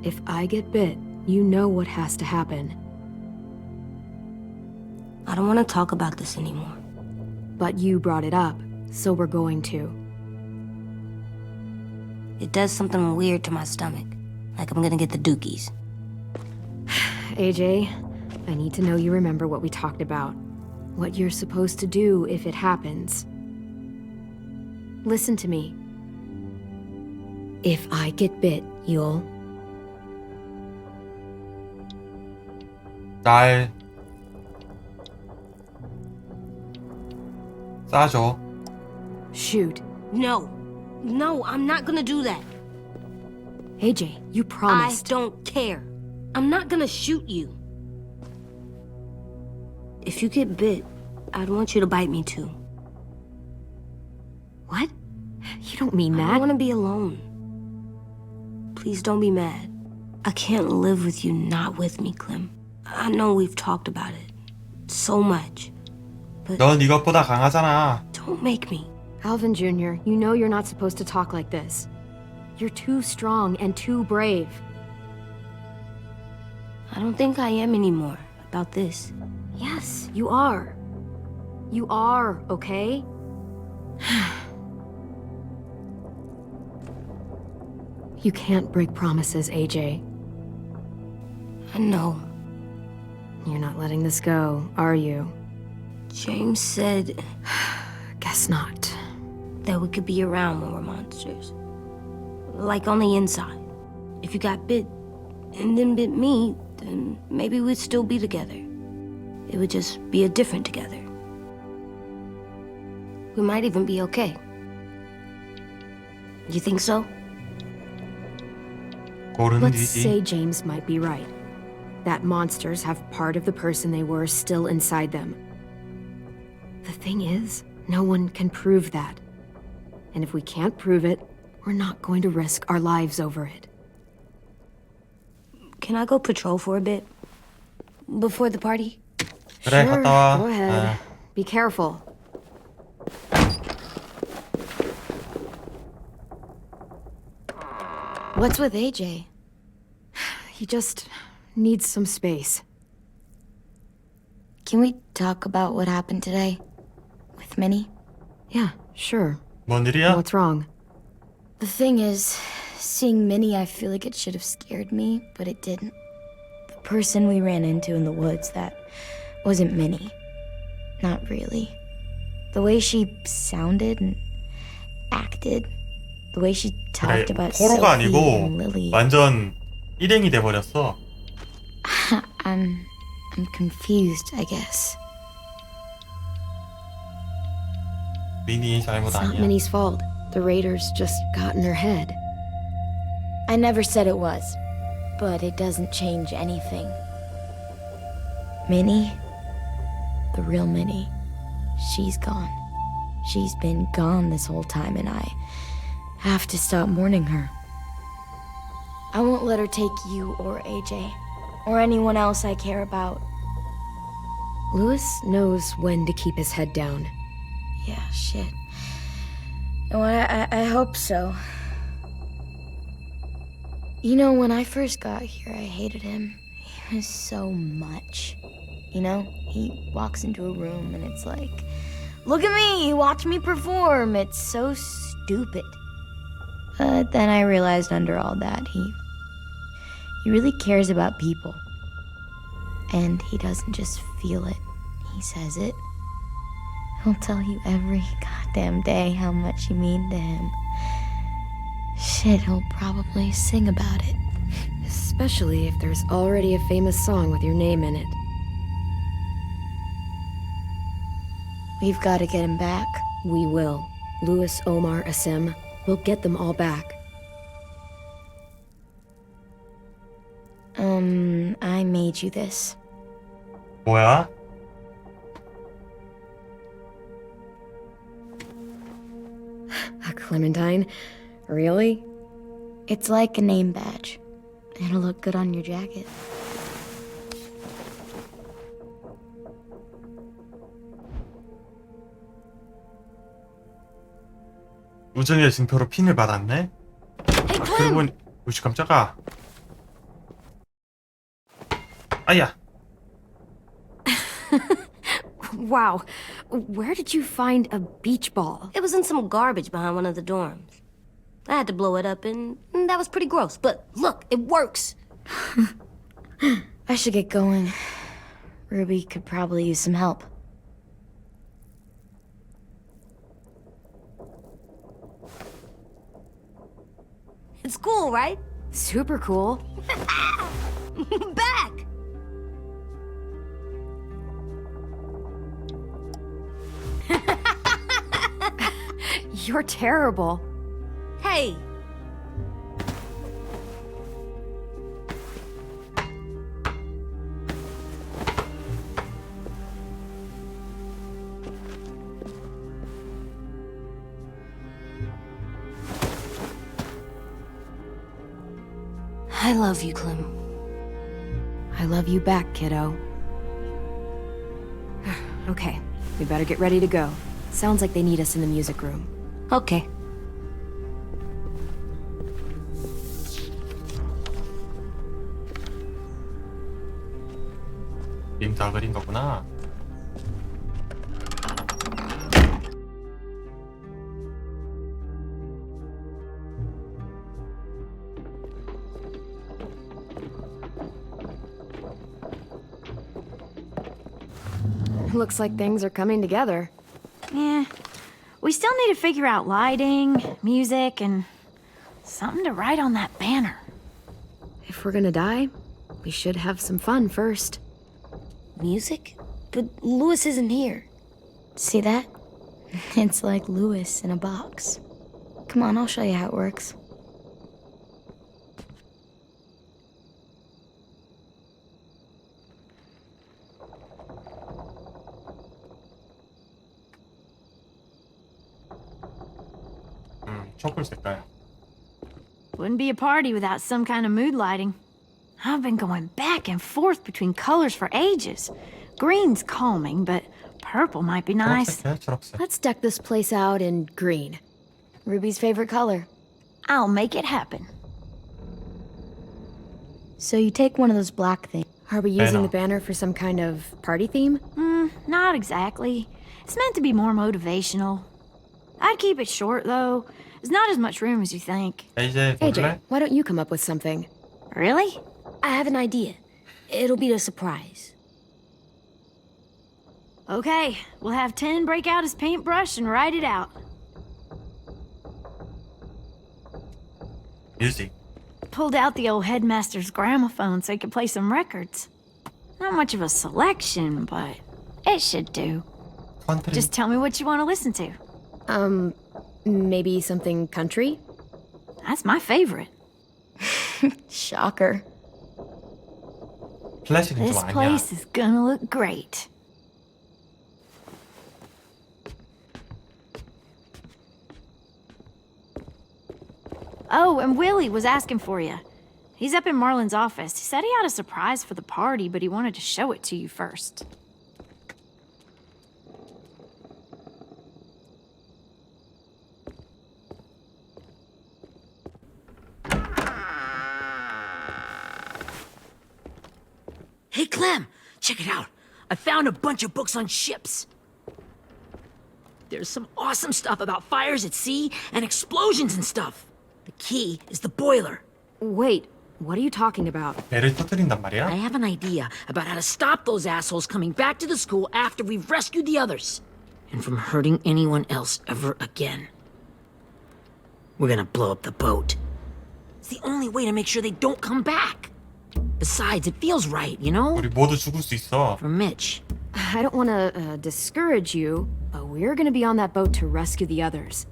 If I get bit, you know what has to happen. I don't want to talk about this anymore. But you brought it up, so we're going to. It does something weird to my stomach. Like I'm gonna get the dookies. AJ, I need to know you remember what we talked about. What you're supposed to do if it happens. Listen to me. If I get bit, you'll... 날 싸줘. Shoot. No. No, I'm not gonna do that. AJ, you promised. I don't care. I'm not gonna shoot you. If you get bit, I'd want you to bite me too. What? You don't mean I that. want to be alone. Please don't be mad. I can't live with you not with me, Clem. I know we've talked about it so much, but 넌 이것보다 강하잖아. don't make me. Alvin Jr., you know you're not supposed to talk like this. You're too strong and too brave. I don't think I am anymore about this. Yes, you are. You are, okay? You can't break promises, AJ. I know. You're not letting this go, are you? James said Guess not. that we could be around when we're monsters. Like on the inside. If you got bit and then bit me, then maybe we'd still be together. It would just be a different together. We might even be okay. You think so? 고르는 Let's 뒤지. say James might be right. That monsters have part of the person they were still inside them. The thing is, no one can prove that. And if we can't prove it, we're not going to risk our lives over it. Can I go patrol for a bit? Before the party? 그래, Sure, 갔다 와. go ahead. Be careful. What's with AJ? He just needs some space. Can we talk about what happened today? With Minnie? Yeah, sure. 뭔 일이야? What's wrong? The thing is, seeing Minnie, I feel like it should have scared me, but it didn't. The person we ran into in the woods, that wasn't Minnie. Not really. The way she sounded and acted, the way she 그래, talked about 포로가 Sophie and 아니고 Lily. 완전 일행이 돼버렸어. I'm I'm confused, I guess. 미니의 잘못 It's not 아니야. Minnie's fault. The raiders just got in her head. I never said it was, but it doesn't change anything. Minnie, the real Minnie, she's gone. She's been gone this whole time, and I have to stop mourning her. I won't let her take you or AJ, or anyone else I care about. Louis knows when to keep his head down. Yeah, shit. No, I hope so. You know, when I first got here, I hated him. He was so much. You know, he walks into a room and it's like, look at me, watch me perform. It's so stupid. But then I realized under all that, he really cares about people. And he doesn't just feel it, he says it. He'll tell you every goddamn day how much you mean to him. Shit, he'll probably sing about it. Especially if there's already a famous song with your name in it. We've got to get him back. We will. Louis, Omar, Asim. We'll get them all back. I made you this. 뭐야? A clementine? Really? It's like a name badge. It'll look good on your jacket. 우정의 증표로 핀을 받았네? 그러고 보니... 우씨 깜짝아. 아야! Wow. Where did you find a beach ball? It was in some garbage behind one of the dorms. I had to blow it up, and that was pretty gross. But look, it works. I should get going. Ruby could probably use some help. It's cool, right? Super cool. Back! You're terrible. Hey! I love you, Clem. I love you back, kiddo. Okay, we better get ready to go. Sounds like they need us in the music room. Okay. 님 다 그린 거구나. Looks like things are coming together. Yeah. We still need to figure out lighting, music, and something to write on that banner. If we're gonna die, we should have some fun first. Music? But Louis isn't here. See that? It's like Louis in a box. Come on, I'll show you how it works. 촛불 색깔. Wouldn't be a party without some kind of mood lighting. I've been going back and forth between colors for ages. Green's calming, but purple might be nice. 초록색이야, 초록색. Let's deck this place out in green. Ruby's favorite color. I'll make it happen. So you take one of those black things. Are we using the banner for some kind of party theme? Not exactly. It's meant to be more motivational. I'd keep it short, though. There's not as much room as you think. AJ, AJ, 볼래? why don't you come up with something? Really? I have an idea. It'll be a surprise. Okay, we'll have 10 break out his paintbrush and write it out. 뮤직. Pulled out the old headmaster's gramophone so he could play some records. Not much of a selection, but it should do. 컨트리. Just tell me what you want to listen to. Maybe something country? That's my favorite. Shocker. 클래식은 This 좀 아니야. place is gonna look great. Oh, and Willie was asking for you. He's up in Marlon's office. He said he had a surprise for the party, but he wanted to show it to you first. Hey, Clem, check it out. I found a bunch of books on ships. There's some awesome stuff about fires at sea and explosions and stuff. The key is the boiler. Wait, what are you talking about? 배를 터뜨린단 말이야? I have an idea about how to stop those assholes coming back to the school after we've rescued the others. And from hurting anyone else ever again. We're gonna blow up the boat. It's the only way to make sure they don't come back. Besides, it feels right, you know? 우리 모두 죽을 수 있어. For Mitch. I don't want to discourage you, but we're going to be on that boat to rescue the others.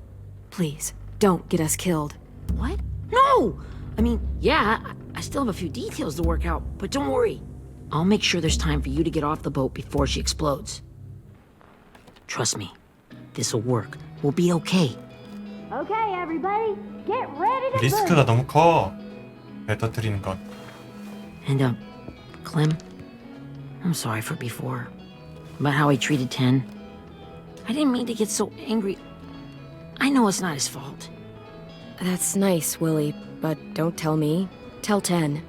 Please, don't get us killed. What? No! I mean, yeah, I still have a few details to work out, but don't worry. I'll make sure there's time for you to get off the boat before she explodes. Trust me, this'll work. We'll be okay. Okay, everybody, get ready to 리스크가 너무 커. 배 터뜨리는 건. And, Clem, I'm sorry for before. About how I treated Ten. I didn't mean to get so angry. I know it's not his fault. That's nice, Willie, but don't tell me. Tell 10.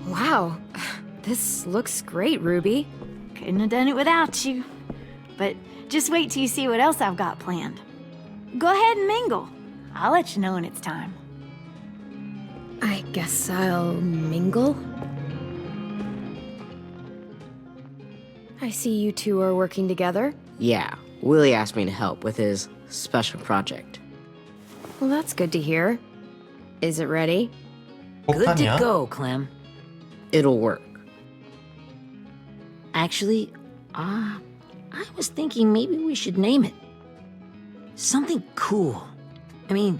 Wow, this looks great, Ruby. Couldn't have done it without you. But just wait till you see what else I've got planned. Go ahead and mingle. I'll let you know when it's time. I guess I'll mingle. I see you two are working together. Yeah, Willie asked me to help with his special project. Well, that's good to hear. Is it ready? Good to 폭탄이야? go, Clem. It'll work. Actually, I was thinking maybe we should name it. Something cool. I mean,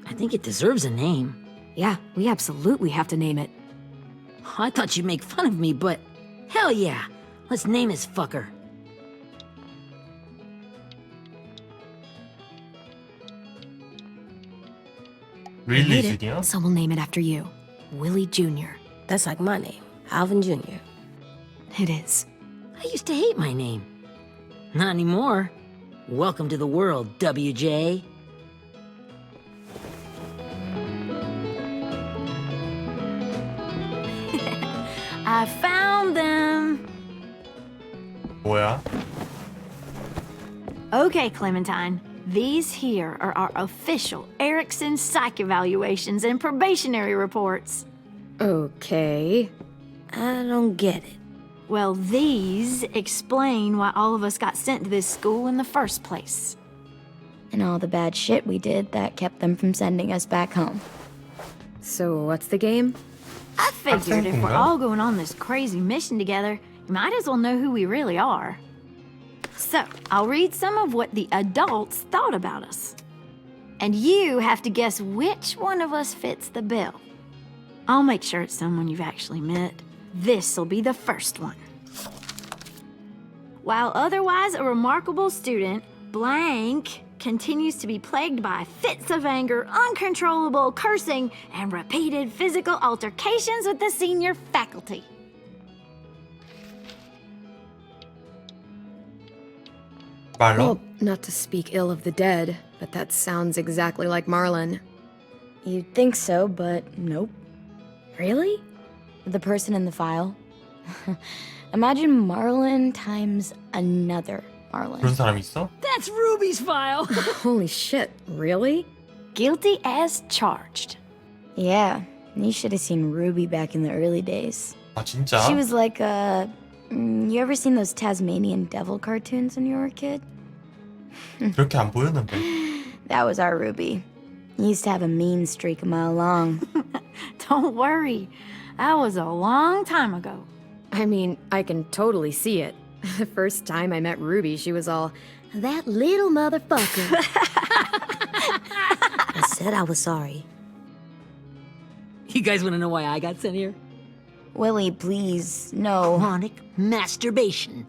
I think it deserves a name. Yeah, we absolutely have to name it. I thought you'd make fun of me, but hell yeah. Let's name this fucker. Hate it, 릴리즈니야? so we'll name it after you. Willie Jr. That's like my name, Alvin Jr. It is. I used to hate my name. Not anymore. Welcome to the world, WJ. I found them. 뭐야? Okay, Clementine. These here are our official Erickson psych evaluations and probationary reports. Okay. I don't get it. Well, these explain why all of us got sent to this school in the first place. And all the bad shit we did that kept them from sending us back home. So what's the game? I figured if we're 건가? all going on this crazy mission together, you might as well know who we really are. So, I'll read some of what the adults thought about us. And you have to guess which one of us fits the bill. I'll make sure it's someone you've actually met. This'll be the first one. While otherwise a remarkable student, blank continues to be plagued by fits of anger, uncontrollable cursing, and repeated physical altercations with the senior faculty. 말로? Well, not to speak ill of the dead, but that sounds exactly like Marlon. You'd think so, but nope. Really? The person in the file. Imagine Marlin times another Marlin. 그런 사람이 있어? That's Ruby's file. Holy shit, really? Guilty as charged. Yeah, you should have seen Ruby back in the early days. 아 진짜? She was like you ever seen those Tasmanian devil cartoons when you were a kid? 그렇게 안 보였는데. That was our Ruby. Used to have a mean streak a mile long. Don't worry. That was a long time ago. I mean, I can totally see it. The first time I met Ruby, she was all, that little motherfucker. I said I was sorry. You guys want to know why I got sent here? Willie, please, no. Chronic masturbation.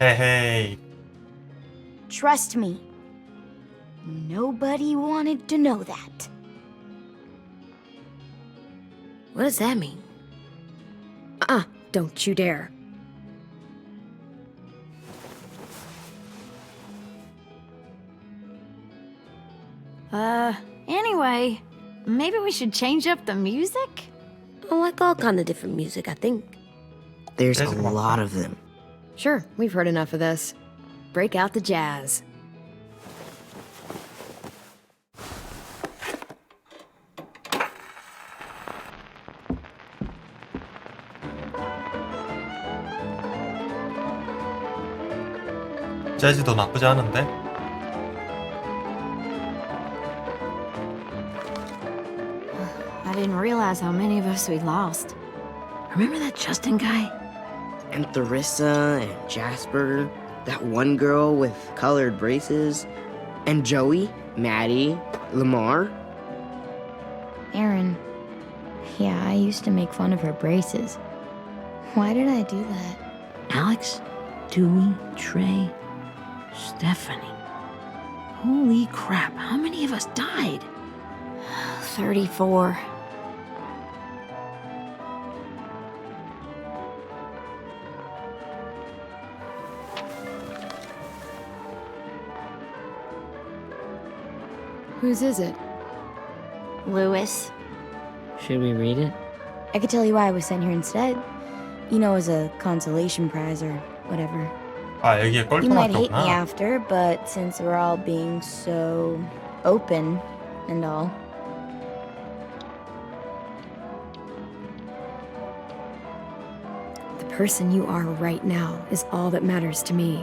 헤헤이. Trust me. Nobody wanted to know that. What does that mean? Don't you dare. Anyway, maybe we should change up the music? I like all kind of different music, I think. There's a lot of them. Sure, we've heard enough of this. Break out the jazz. 재즈도 나쁘지 않은데? I didn't realize how many of us we lost. Remember that Justin guy? And Theresa and Jasper, that one girl with colored braces, and Joey, Maddie, Lamar. Aaron. Yeah, I used to make fun of her braces. Why did I do that? Alex, Dewey, Trey, Stephanie. Holy crap, how many of us died? 34. Whose is it? Lewis. Should we read it? I could tell you why I was sent here instead. You know, as a consolation prize or whatever. 아 여기에 You might 껄통학교 hate me 없구나. after, but since we're all being so open and all. The person you are right now is all that matters to me.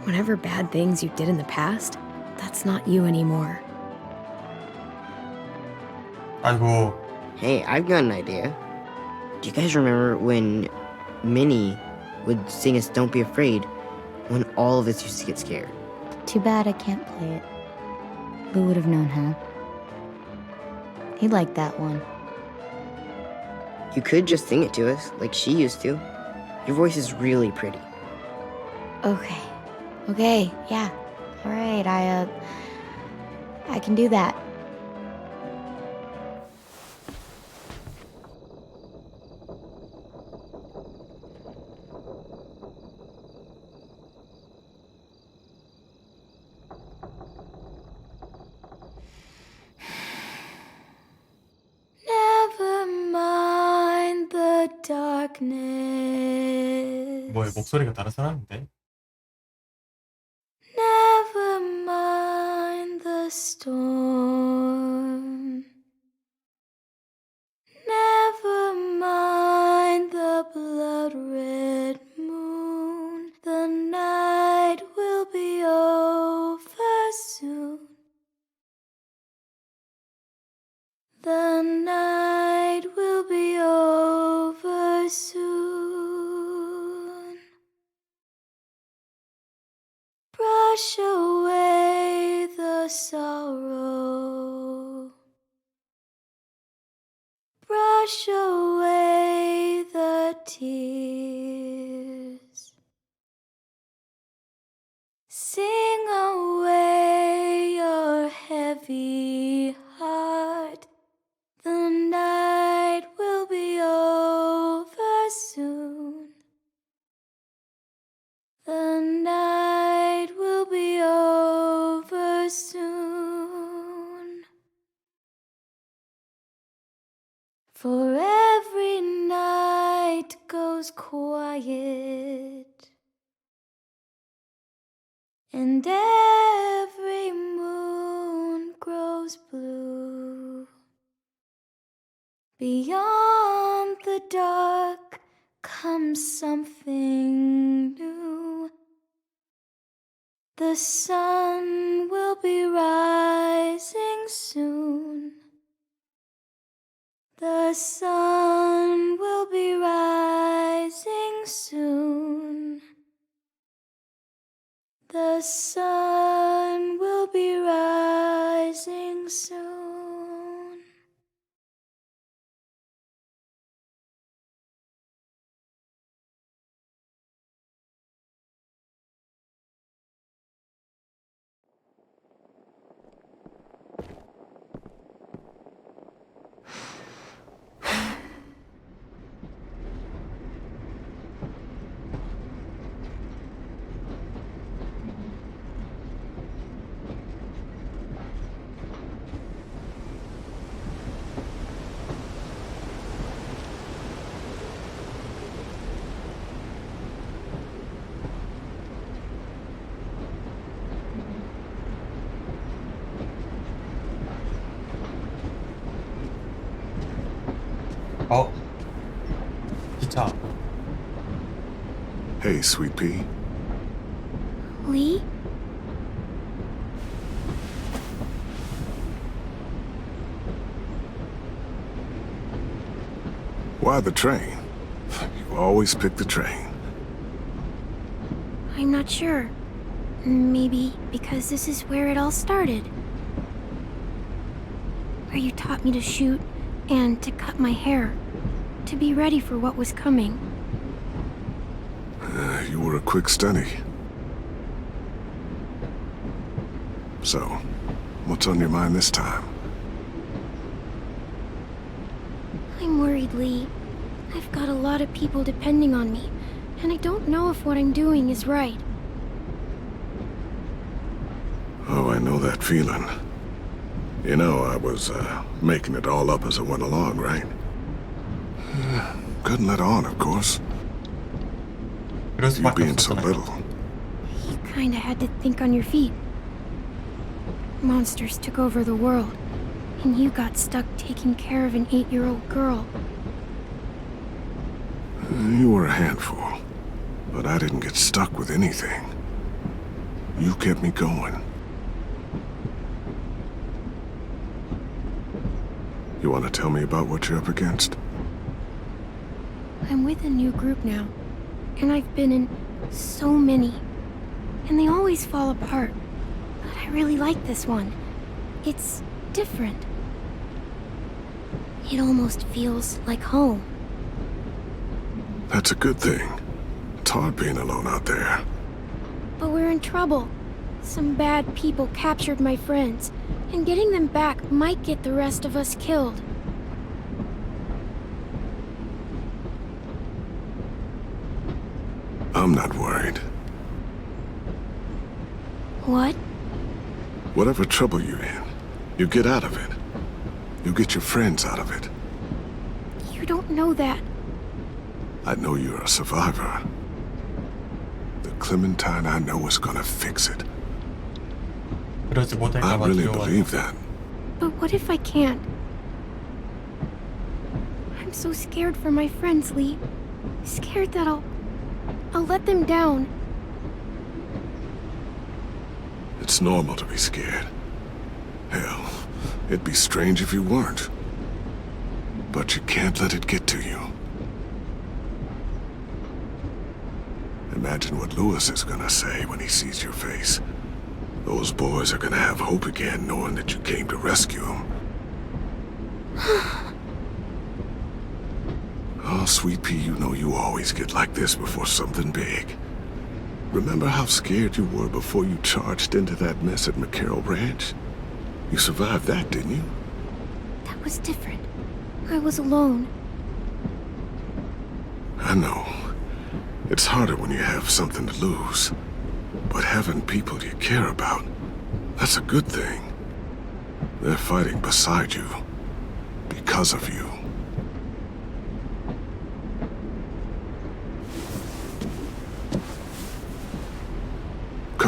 Whatever bad things you did in the past, that's not you anymore. 아이고. Hey, I've got an idea. Do you guys remember when Minnie would sing us Don't Be Afraid when all of us used to get scared? Too bad I can't play it. Who would have known how? He'd like that one. You could just sing it to us, like she used to. Your voice is really pretty. Okay. Okay, yeah. All right, I can do that. Never mind the darkness. 뭐야 목소리가 다른 사람인데? Never mind the storm. Never mind the blood red moon. The night will be over soon. The night will be over soon. Brush away the sorrow. Brush away the tears. Sing away your heavy heart. The night will be over soon. The night will be over soon. grows quiet, and every moon grows blue. Beyond the dark comes something new. The sun will be rising soon. The sun will be rising soon. The sun will be rising soon. 기차. Hey, Sweet Pea. Lee? Why the train? You always pick the train. I'm not sure. Maybe because this is where it all started. Where you taught me to shoot and to cut my hair. To be ready for what was coming. You were a quick study. So, what's on your mind this time? I'm worried, Lee. I've got a lot of people depending on me, and I don't know if what I'm doing is right. Oh, I know that feeling. You know, I was making it all up as I went along, right? Couldn't let on, of course. 그럴 You 수밖에 being so 없었잖아요. little. You kinda had to think on your feet. Monsters took over the world, and you got stuck taking care of an 8-year-old girl. You were a handful, but I didn't get stuck with anything. You kept me going. You want to tell me about what you're up against? I'm with a new group now, and I've been in so many, and they always fall apart. But I really like this one. It's different. It almost feels like home. That's a good thing. It's hard being alone out there. But we're in trouble. Some bad people captured my friends, and getting them back might get the rest of us killed. I'm not worried. What? Whatever trouble you're in, you get out of it. You get your friends out of it. You don't know that. I know you're a survivor. The Clementine I know is gonna fix it. 그러지 I 못할까봐 really 두려워요. believe that. But what if I can't? I'm so scared for my friends, Lee. Scared that I'll let them down. It's normal to be scared. Hell, it'd be strange if you weren't. But you can't let it get to you. Imagine what Lewis is gonna say when he sees your face. Those boys are gonna have hope again knowing that you came to rescue them. Oh, Sweet Pea, you know you always get like this before something big. Remember how scared you were before you charged into that mess at McCarroll Ranch? You survived that, didn't you? That was different. I was alone. I know. It's harder when you have something to lose. But having people you care about, that's a good thing. They're fighting beside you. Because of you.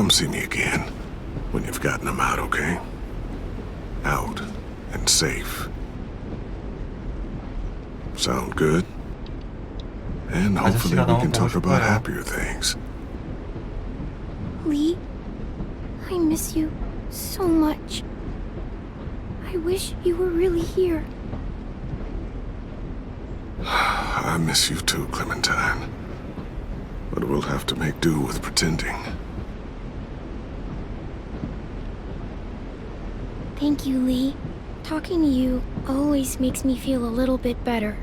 come see me again when you've gotten them out, okay? Out and safe. Sound good? And hopefully we can talk about happier things. Lee, I miss you so much. I wish you were really here. I miss you too, Clementine. But we'll have to make do with pretending. Thank you, Lee. Talking to you always makes me feel a little bit better.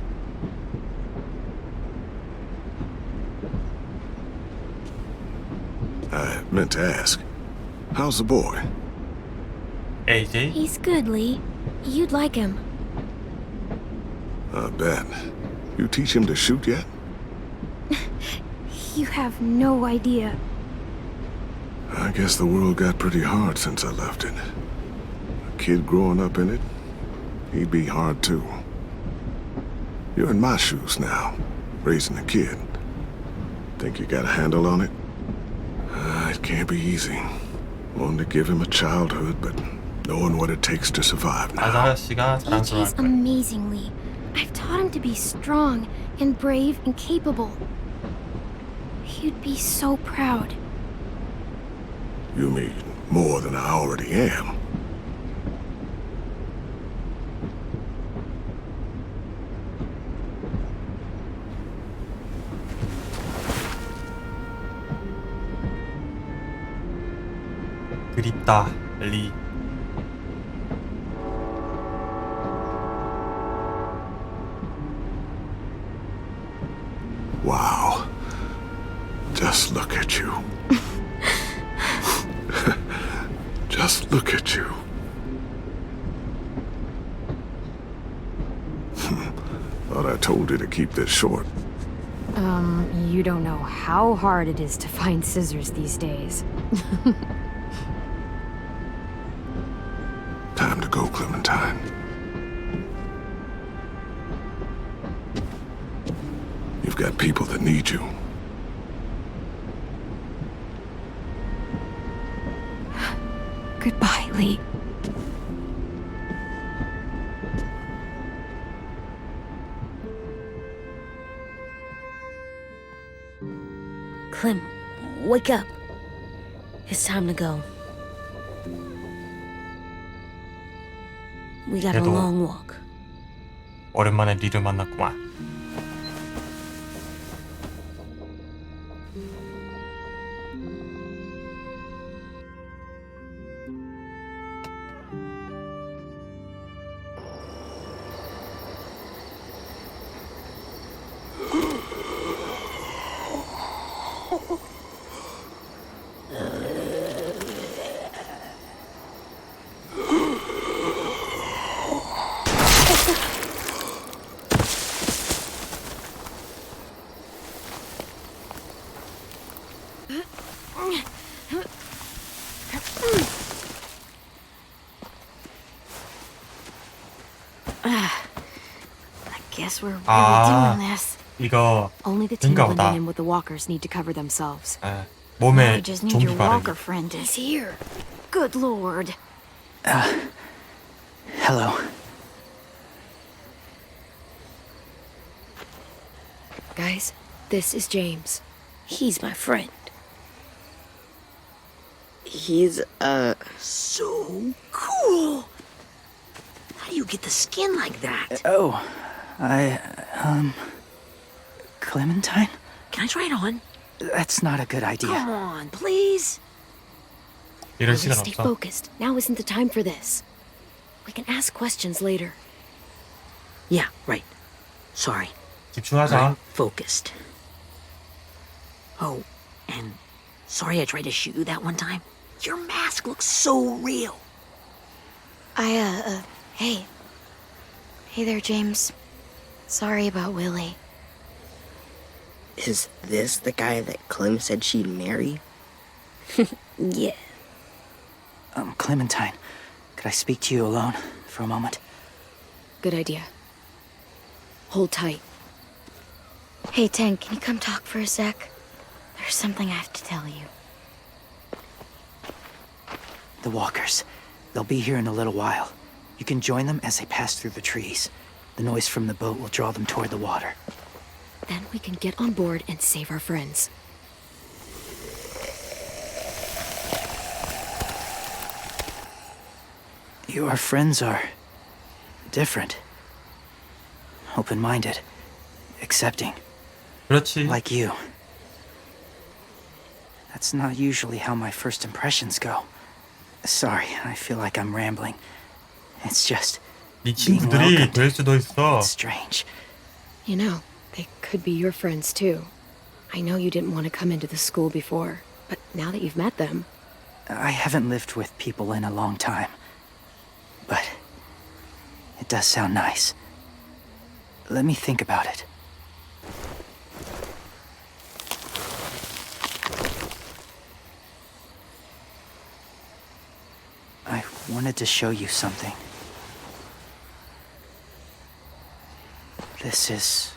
I meant to ask, how's the boy? AJ? He's good, Lee. You'd like him. I bet. You teach him to shoot yet? You have no idea. I guess the world got pretty hard since I left it. A kid growing up in it, he'd be hard too. You're in my shoes now, raising a kid. Think you got a handle on it? It can't be easy. Wanting to give him a childhood, but knowing what it takes to survive now. 아저씨가 AJ's 자랑스러워할 거야. amazing, Lee. I've taught him to be strong and brave and capable. He'd be so proud. You mean more than I already am? 그립다, 리. Wow. Just look at you. Just look at you. Thought I told you to keep this short. You don't know how hard it is to find scissors these days. Time to go, Clementine. You've got people that need you. Goodbye, Lee. Clem, wake up. It's time to go. We got a 그래도- long walk. 오랜만에 리를 만났구만. Guess we're really Ah. doing this. 이거 Only the tin 그런가 women 보다. in with the walkers need to cover themselves. 에, I 몸에 just need 좀비 your 바르기. walker friend. He's here. Good lord. Hello. Guys, this is James. He's my friend. He's, so cool. How do you get the skin like that? Oh, Clementine? Can I try it on? That's not a good idea. Come on, please. 이럴 Please 시간 stay 없어. focused. Now isn't the time for this. We can ask questions later. Yeah, right. Sorry. 집중하자. I'm focused. Oh, and sorry I tried to shoot you that one time. Your mask looks so real. Hey. Hey there, James. Sorry about Willie. Is this the guy that Clem said she'd marry? Yeah. Clementine, could I speak to you alone for a moment? Good idea. Hold tight. Hey, Tank, can you come talk for a sec? There's something I have to tell you. The walkers. They'll be here in a little while. You can join them as they pass through the trees. The noise from the boat will draw them toward the water. Then we can get on board and save our friends. Your friends are different. Open-minded. Accepting. 그렇지. Like you. That's not usually how my first impressions go. Sorry, I feel like I'm rambling. It's just 네 being 친구들이 welcomed. 될 수도 있어. It's strange. You know, they could be your friends too. I know you didn't want to come into the school before, but now that you've met them... I haven't lived with people in a long time. But it does sound nice. Let me think about it. I wanted to show you something. This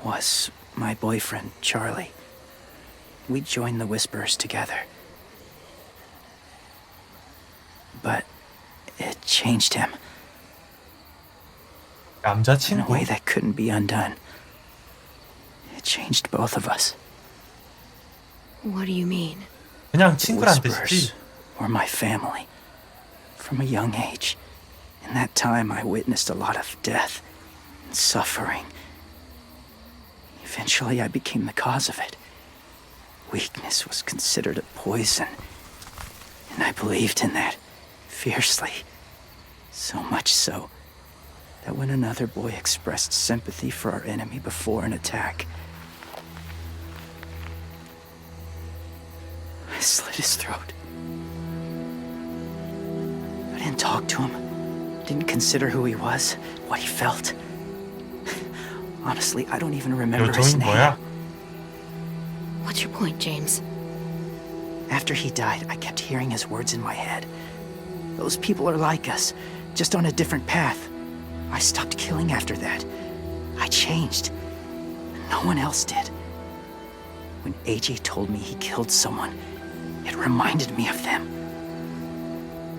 was my boyfriend, Charlie. We joined the Whisperers together. But it changed him in a 남자친구? way that couldn't be undone. It changed both of us. What do you mean? 그냥 The 친구란 Whisperers 뜻이지. were my family. From a young age. In that time, I witnessed a lot of death and suffering. Eventually, I became the cause of it. Weakness was considered a poison. And I believed in that fiercely. So much so that when another boy expressed sympathy for our enemy before an attack, I slit his throat. I didn't talk to him. Didn't consider who he was, what he felt. Honestly, I don't even remember his 요정이 name. 뭐야? What's your point, James? After he died, I kept hearing his words in my head. Those people are like us, just on a different path. I stopped killing after that. I changed. No one else did. When AJ told me he killed someone, it reminded me of them.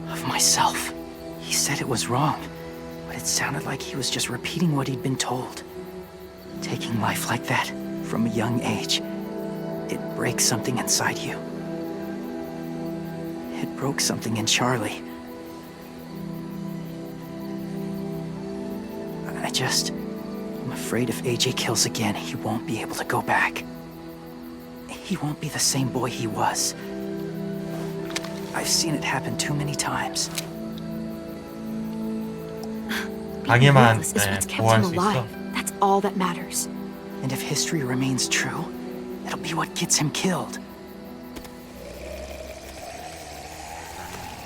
Of myself. He said it was wrong, but it sounded like he was just repeating what he'd been told. Taking life like that, from a young age, it breaks something inside you. It broke something in Charlie. I'm afraid if AJ kills again, he won't be able to go back. He won't be the same boy he was. I've seen it happen too many times. 방해만 Ruthless is what's kept 보호할 him 수 있어. alive. That's all that matters. And if history remains true, it'll be what gets him killed.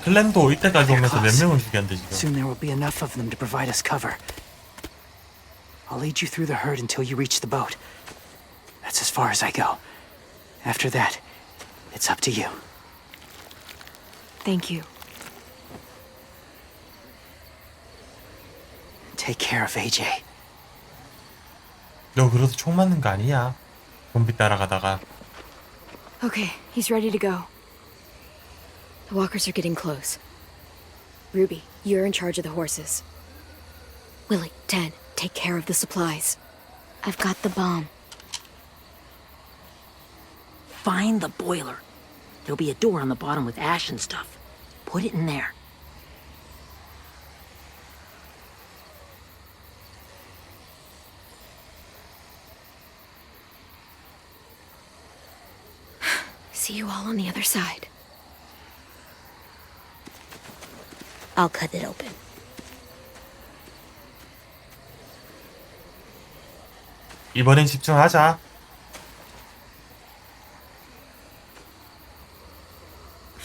클램도 이때까지 오면서 몇 명을 죽였는데 지금. Soon there will be enough of them to provide us cover. I'll lead you through the herd until you reach the boat. That's as far as I go. After that, it's up to you. Thank you. Take care of AJ. 너 그래도 총 맞는 거 아니야? 좀비 따라가다가. Okay, he's ready to go. The walkers are getting close. Ruby, you're in charge of the horses. Willie, 10, take care of the supplies. I've got the bomb. Find the boiler. There'll be a door on the bottom with ash and stuff. Put it in there. See you all on the other side. I'll cut it open. 이번엔 집중하자.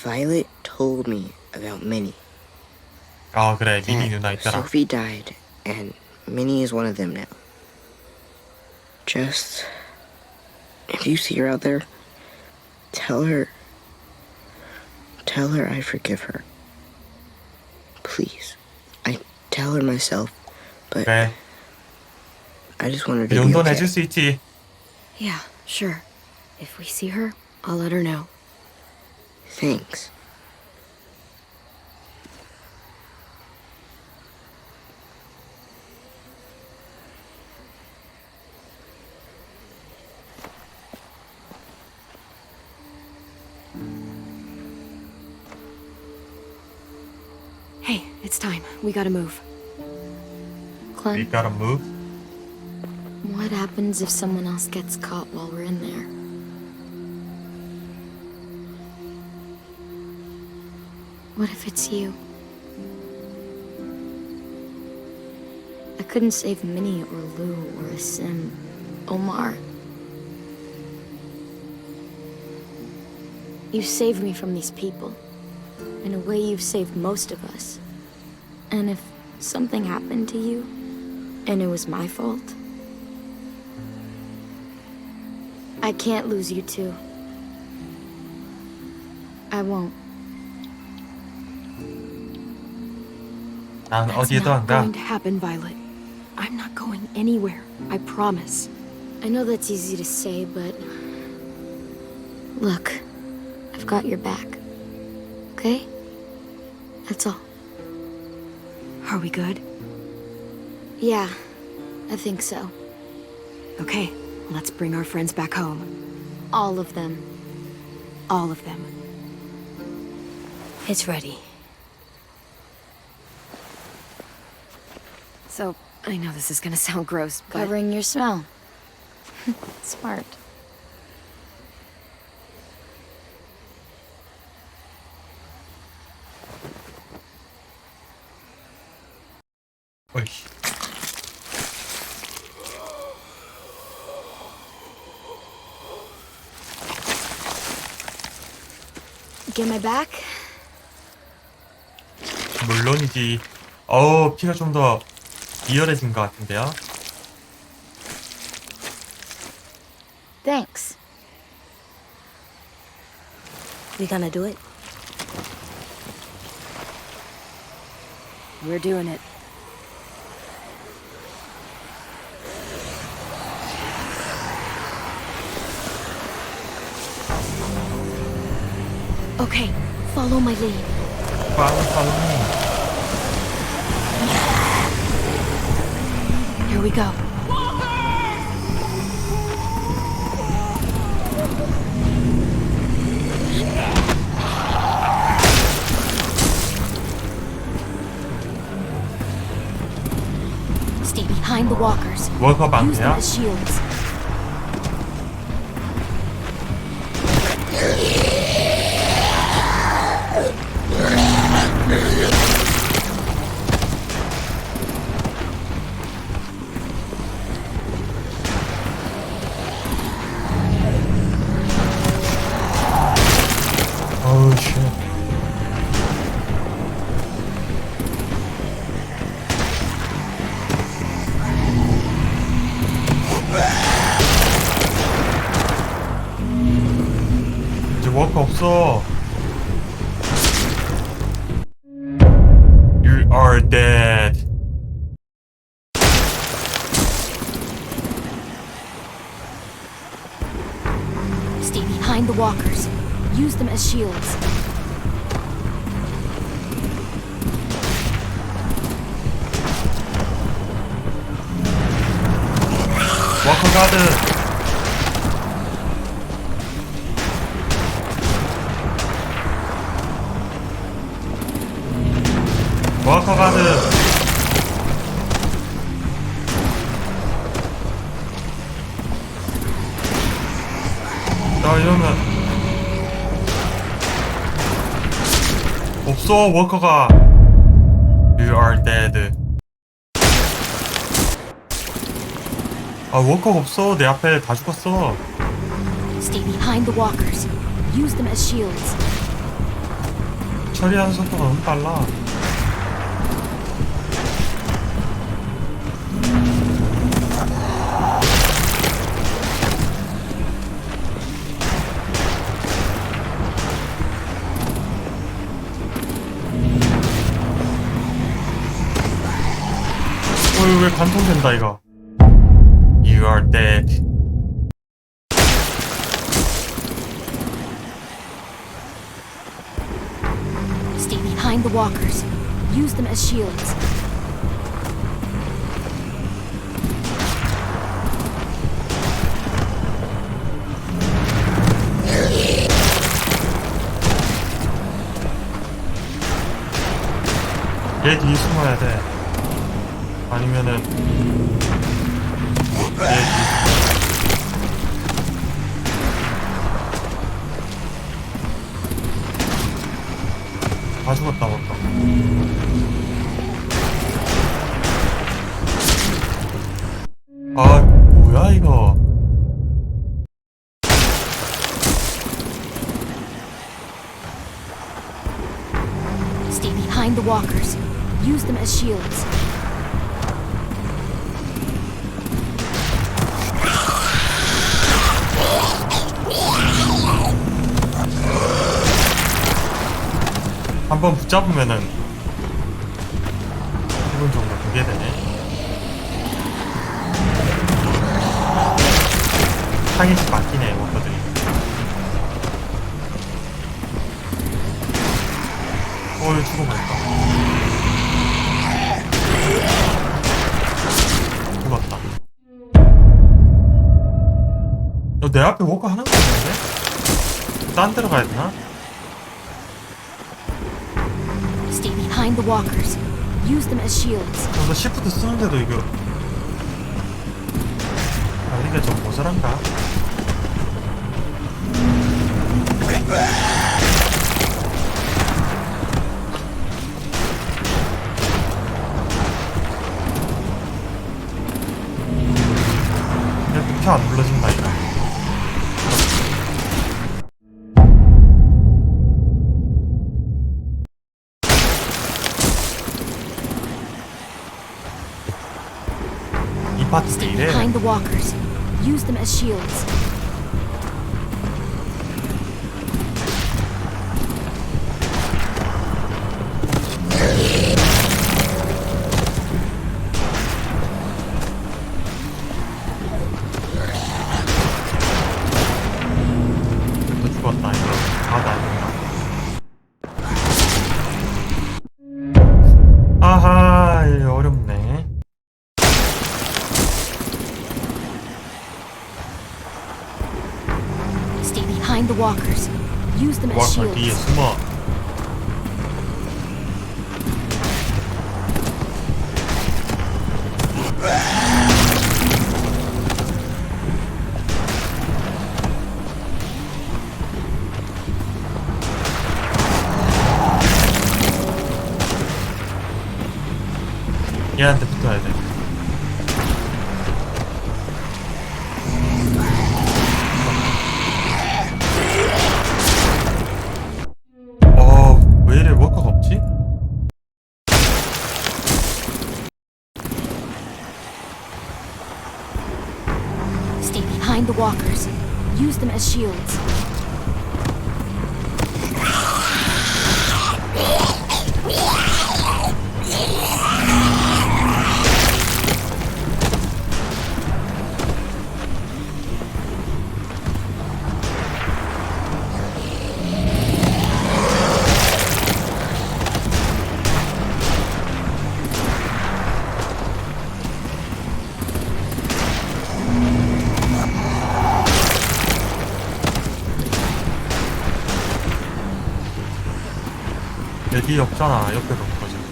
Violet told me about Minnie. 그래. 미니 누나 That 있더라. Sophie died, and Minnie is one of them now. Just, if you see her out there, tell her I forgive her. Please. I tell her myself, but 그래. I just want her 이 to be 정도는 okay. 해줄 수 있지. Yeah, sure. If we see her, I'll let her know. Thanks. It's time. We gotta move. We Clem, gotta move. what happens if someone else gets caught while we're in there? What if it's you? I couldn't save Minnie or Lou or Asim, Omar. You saved me from these people. In a way, you've saved most of us. And if something happened to you, and it was my fault, I can't lose you too. I won't. 난 That's 어디에도 not 안 가. going to happen, Violet. I'm not going anywhere. I promise. I know that's easy to say, but... Look, I've got your back. Okay? That's all. Are we good? Yeah, I think so. Okay, let's bring our friends back home. All of them. All of them. It's ready. So, I know this is gonna sound gross, but... Covering your smell. Smart. 어이. Get my back? 물론이지. 피가 좀 더 리얼해진 것 같은데요. Thanks. We gonna do it? We're doing it. Okay, follow my lead. Follow me. Here we go. Stay behind the walkers. 워커 Use them 방패야? as shields. 어우 쉣. 이제 워커 없어. You are dead. Stay behind the walkers. Use them as shields. 워커 가드. 워커 가드. 나 이러면 없어 워커가. You are dead. 워커가 없어. 내 앞에 다 죽었어. Stay behind the walkers. Use them as shields. 처리하는 속도가 너무 빨라. 왜 관통된다 이거. You are dead. Stay behind the walkers. Use them as shields. 얘 뒤에 숨어야 돼. 아니면은 얘 뒤에 다 죽었다 맞다. 아 뭐야 이거. Stay behind the walkers. Use them as shields. 한번 붙잡으면은 기본적으로 그게 되네. 타깃이 바뀌네 워커들이. 어이 죽어버렸다. 죽었다. 내 앞에 워커 하나도 없는데? 딴 데로 가야 되나? Stay behind the walkers. Use them as shields. 나 시프트 쓰는데도 이거 우리가 좀 모자란가? 이렇게 안 눌러진다 이거. 이 파트 Stay 이래. behind the walkers. Use them as shields. 또 죽었다 이거. 다 나온다. 아하 이거 어렵네. Stay behind the walkers. Use them as 워커 뒤에 shields. 숨어. 얘한테 붙어야 돼. 왜 이래 워커가 없지? Stay behind the walkers. Use them as shields. 내 뒤에 없잖아. 옆에도 없거든.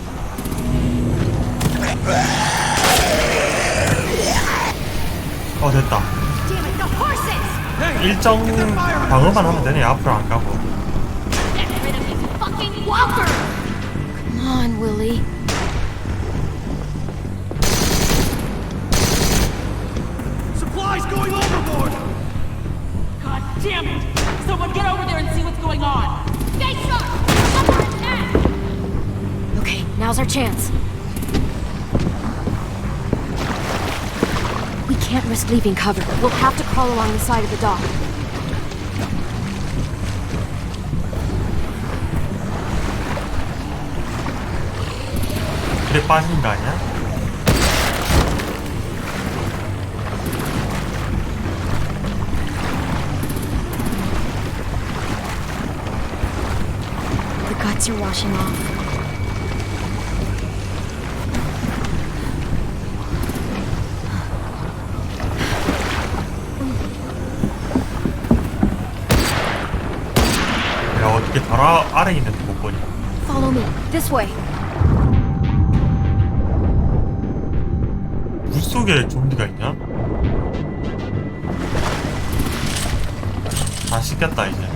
됐다. 일정 방어만 하면 되네. 앞으로 안 가고. Come on, Willie. Supplies going overboard! God damn it! Someone get over there and see what's going on! Stay sharp! Cover his neck! Okay, now's our chance. We can't risk leaving cover. We'll have to crawl along the side of the dock. 그래 빠지는 거 아니야? The guts are washing off. 야 어떻게 바로 아래에 있는데 못 보냐? Follow me. This way. 물속에 좀비가 있냐? 다 씻겼다 이제.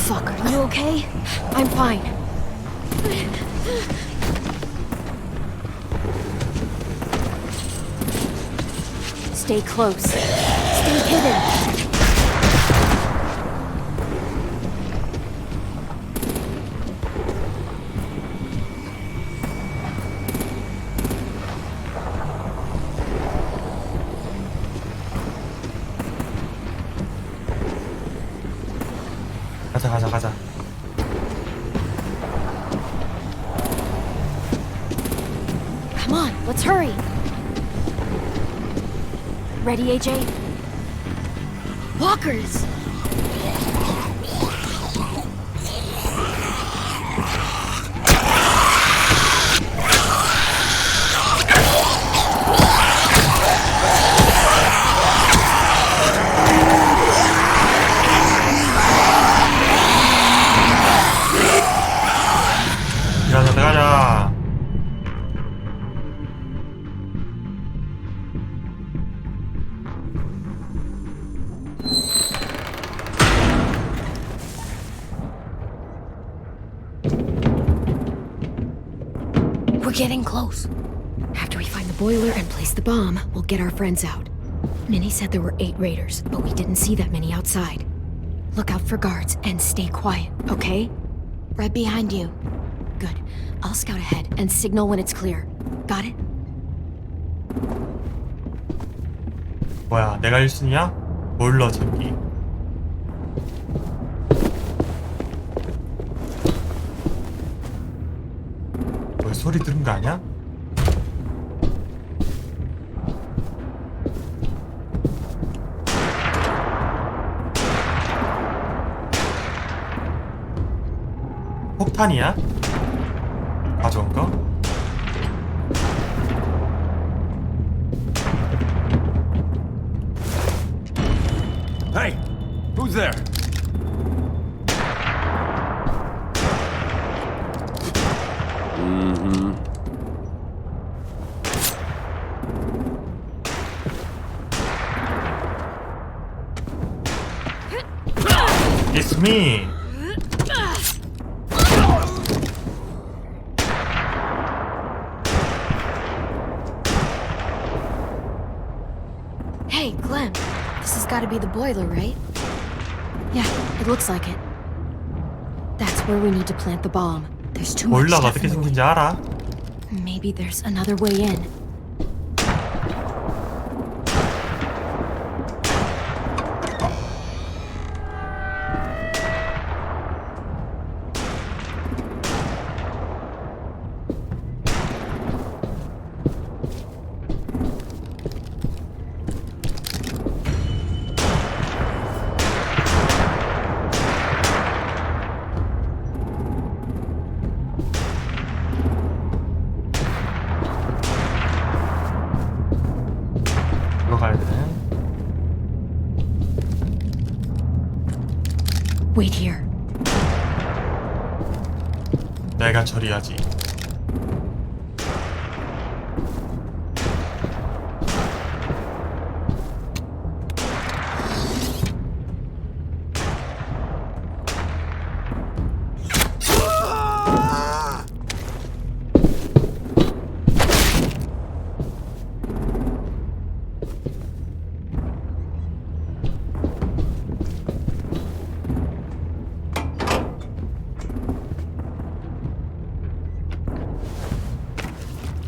Fuck, are you okay? I'm fine. Stay close. Stay hidden. 가자. Come on, let's hurry. Ready, AJ? Walkers! 가자. We're getting close. After we find the boiler and place the bomb, we'll get our friends out. Minnie said there were 8 raiders, but we didn't see that many outside. Look out for guards and stay quiet, okay? Right behind you. Good. I'll scout ahead and signal when it's clear. Got it? 뭐야, 내가 1순위야? 보일러 잡기. 뭐 소리 들은 거 아니야? 폭탄이야? 가져온 거? Hey, who's there? It's me. Hey, Clem. This has got to be the boiler, right? Yeah, it looks like it. That's where we need to plant the bomb. There's too much 보일러가 stuff 어떻게 in the way. 생긴지 알아? Maybe there's another way in. 들어가야 되네. Wait here. 내가 처리하지.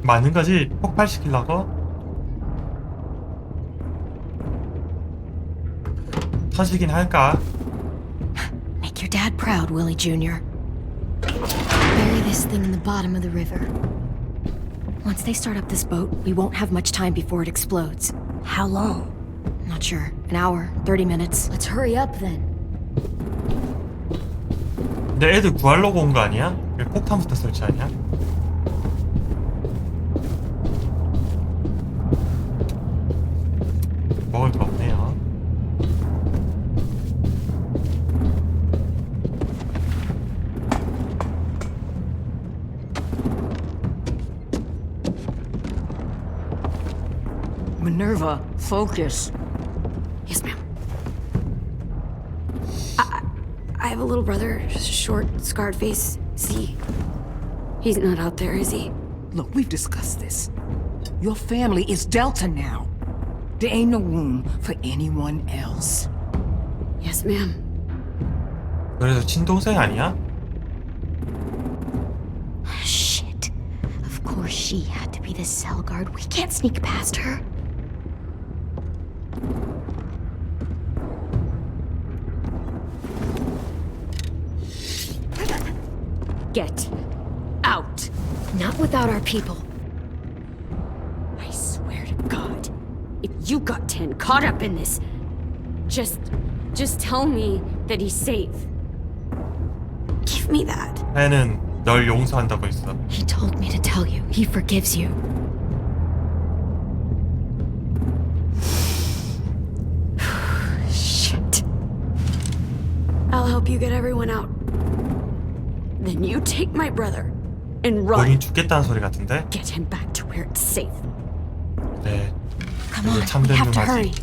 맞는 거지? 폭발시키려고? 터지긴 할까? Make your dad proud, Willie Jr. Bury this thing in the bottom of the river. Once they start up this boat, we won't have much time before it explodes. How long? Not sure. An hour, 30 minutes. Let's hurry up then. 근데 애들 구하려고 온 거 아니야? 왜 폭탄부터 설치하냐? 먹을 거 없네요. Minerva, focus. Yes, ma'am. I have a little brother, short, scarred face. He's not out there, is he? Look, we've discussed this. Your family is Delta now. There ain't no room for anyone else. Yes, ma'am. 그래서 친동생 아니야? Shit. Of course she had to be the cell guard. We can't sneak past her. Get out. Not without our people. I swear to God, if you got 10 caught up in this, just tell me that he's safe. Give me that. 해는 널 용서한다고 했어. He told me to tell you. He forgives you. Shit. I'll help you get everyone out. Then you take my brother and run. 본인 죽겠다는 소리 같은데? Get him back to where it's safe. 네. Come on, we 참된 have to hurry. 누나지.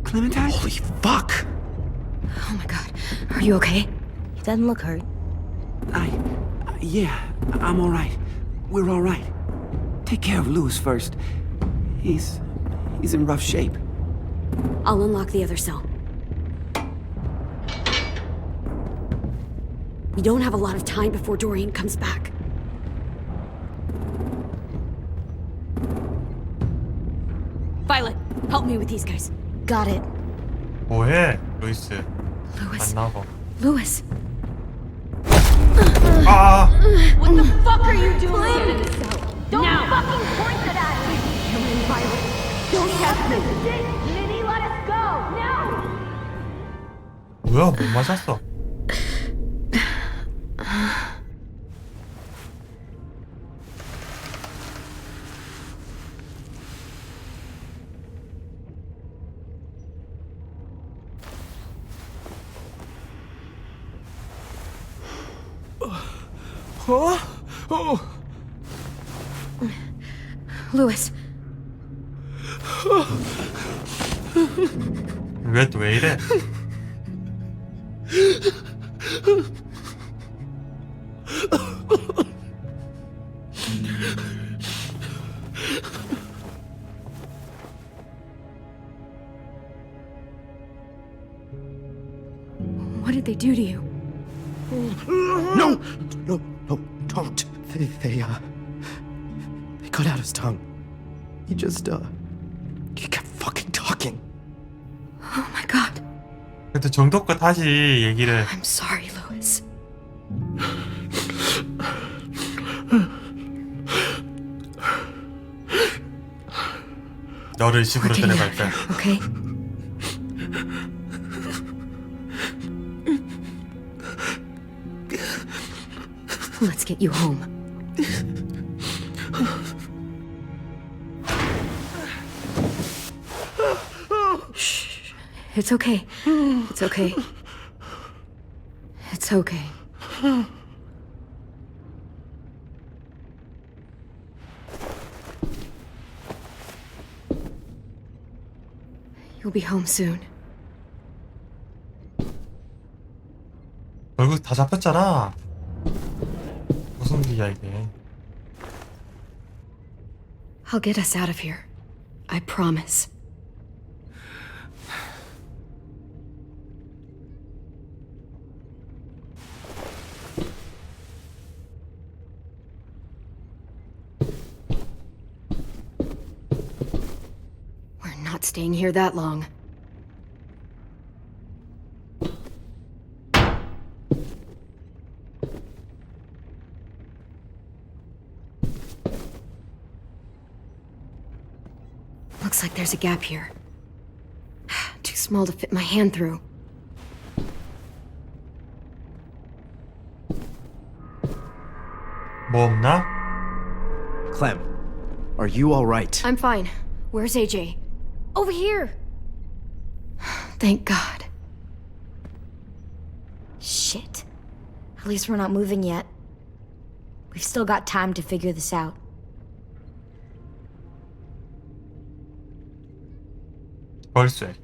Clementine? Holy fuck! Oh my god. Are you okay? He doesn't look hurt. Yeah, I'm alright. We're alright. Take care of Louis first. He's in rough shape. I'll unlock the other cell. We don't have a lot of time before Dorian comes back. Violet, help me with these guys. Got it. 뭐해, 루이스? Louis. 안 나가. Louis. 아! What the fuck are you doing? Get in the cell. Don't fucking point that at me! Come in, Violet. Don't test me. Minnie, let us go! No! 뭐야, 못 맞았어. Louis. 왜 이래? What did they do to you? No, don't. They cut out his tongue. He kept fucking talking. Oh my god. 그래도 정도껏 하지, 얘기를. I'm sorry, Louis. 너를 집으로 We're getting 데려갈 out of 때. here, okay? Let's get you home. Shh. It's okay. It's okay. It's okay. You'll be home soon. 결국 다 잡혔잖아. 무슨 일이야 이게. I'll get us out of here. I promise. We're not staying here that long. Looks like there's a gap here. Too small to fit my hand through. 뭐 없나? Clem, are you all right? I'm fine. Where's AJ? Over here! Thank God. Shit. At least we're not moving yet. We've still got time to figure this out. 벌써.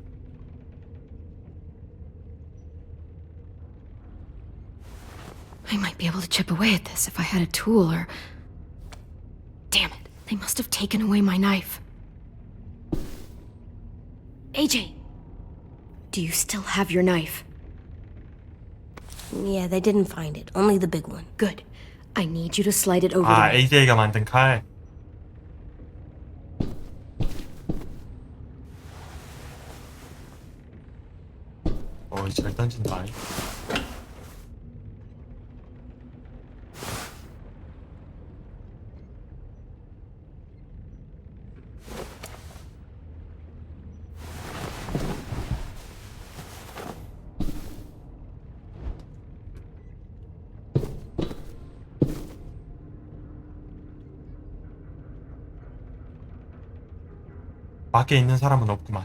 I might be able to chip away at this if I had a tool or... Damn it. They must have taken away my knife. AJ! Do you still have your knife? Yeah, they didn't find it. Only the big one. Good. I need you to slide it over 아, to me. AJ가 만든 칼. 잘 던진다. 밖에 있는 사람은 없구만.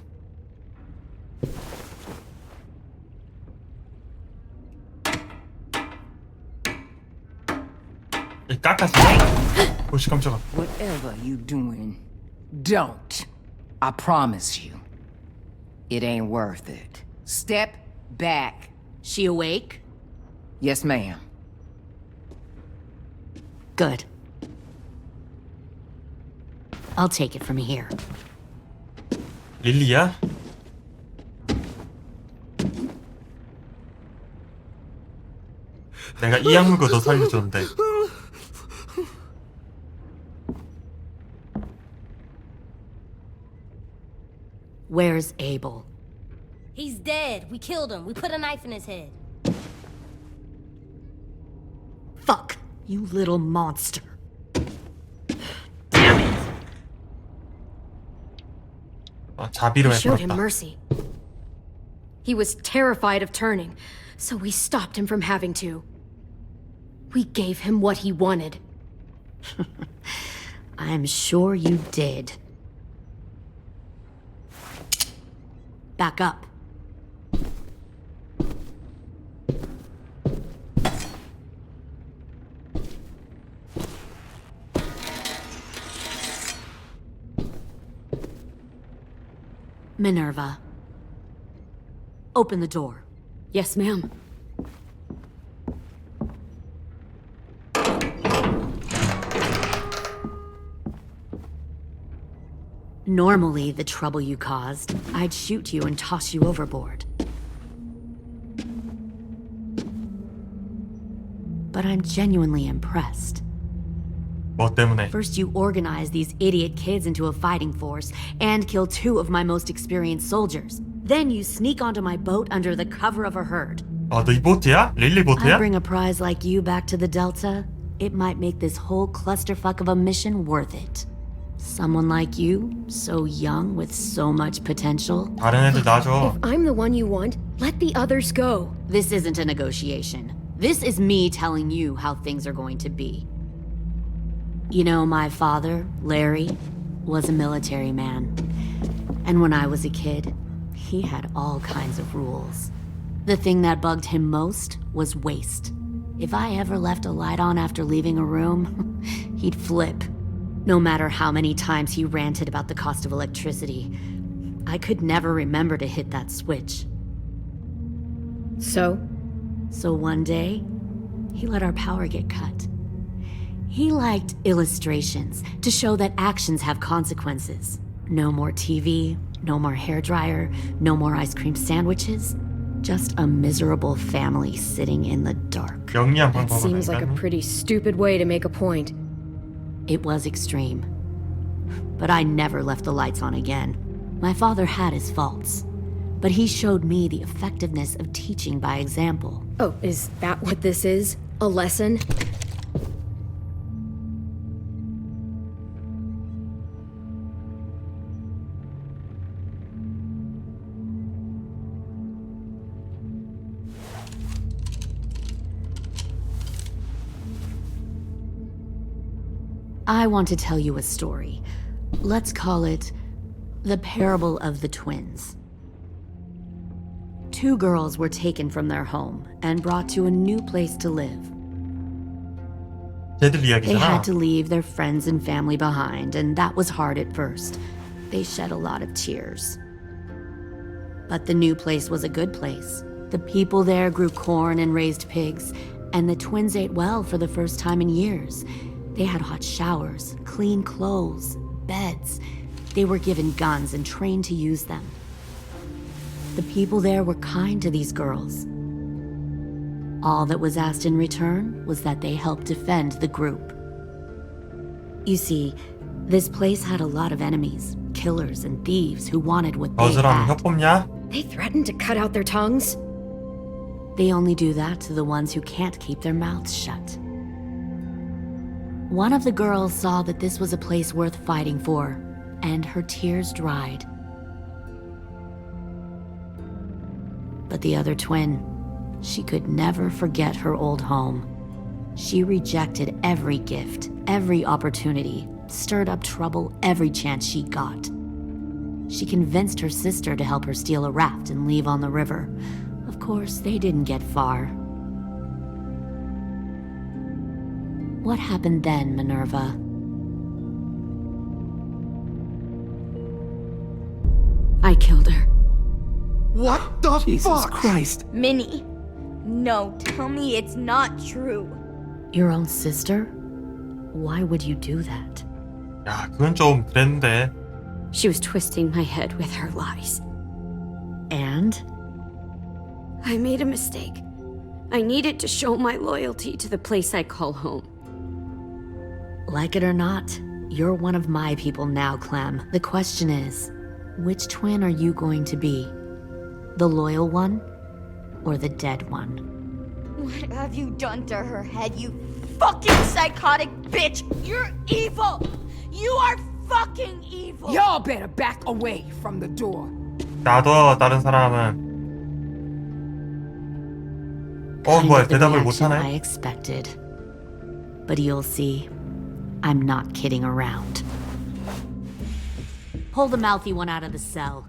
이 깎았어. 오씨 깜짝아. Whatever you doing, don't. I promise you. It ain't worth it. Step back. She awake? Yes, ma'am. Good. I'll take it from here. 릴리야? 내가 이 약물고 너 살려줬는데. Where's Abel? He's dead. We killed him. We put a knife in his head. Fuck, you little monster. 자비로 We showed him 해버렸다. mercy. He was terrified of turning, so we stopped him from having to. We gave him what he wanted. I'm sure you did. Back up. Minerva. Open the door. Yes, ma'am. Normally, the trouble you caused, I'd shoot you and toss you overboard. But I'm genuinely impressed. 뭐 때문에? First, you organize these idiot kids into a fighting force and kill 2 of my most experienced soldiers. Then you sneak onto my boat under the cover of a herd. 아, 너 이 보트야? 릴리 I 보트야? bring a prize like you back to the Delta, it might make this whole clusterfuck of a mission worth it. Someone like you, so young with so much potential. 다른 애들 놔줘. If I'm the one you want, let the others go. This isn't a negotiation. This is me telling you how things are going to be. You know, my father, Larry, was a military man. And when I was a kid, he had all kinds of rules. The thing that bugged him most was waste. If I ever left a light on after leaving a room, he'd flip. No matter how many times he ranted about the cost of electricity, I could never remember to hit that switch. So? So one day, he let our power get cut. He liked illustrations to show that actions have consequences. No more TV, no more hairdryer, no more ice cream sandwiches. Just a miserable family sitting in the dark. 영리한 That 방법은 seems like a 아닐까요? pretty stupid way to make a point. It was extreme. But I never left the lights on again. My father had his faults. But he showed me the effectiveness of teaching by example. Oh, is that what this is? A lesson? I want to tell you a story. Let's call it the parable of the twins. 2 girls were taken from their home and brought to a new place to live. 쟤들 They 이야기잖아. had to leave their friends and family behind, and that was hard at first. They shed a lot of tears. But the new place was a good place. The people there grew corn and raised pigs, and the twins ate well for the first time in years. They had hot showers, clean clothes, beds. They were given guns and trained to use them. The people there were kind to these girls. All that was asked in return was that they help defend the group. You see, this place had a lot of enemies, killers and thieves who wanted what they 너즈랑 had. 혀 뽑냐? They threatened to cut out their tongues? They only do that to the ones who can't keep their mouths shut. One of the girls saw that this was a place worth fighting for, and her tears dried. But the other twin, she could never forget her old home. She rejected every gift, every opportunity, stirred up trouble every chance she got. She convinced her sister to help her steal a raft and leave on the river. Of course, they didn't get far. What happened then, Minerva? I killed her. What the Jesus fuck? Christ. Minnie, no, tell me it's not true. Your own sister? Why would you do that? 야, 그건 좀 그랬는데. She was twisting my head with her lies. And? I made a mistake. I needed to show my loyalty to the place I call home. Like it or not, you're one of my people now, Clem. The question is, which twin are you going to be? The loyal one or the dead one? What have you done to her head, you fucking psychotic bitch? You're evil! You are fucking evil! Y'all better back away from the door. 나도 다른 사람은 Kind 뭐야 of the 대답을 reaction I 못하네. expected. But you'll see, I'm not kidding around. Pull the mouthy one out of the cell.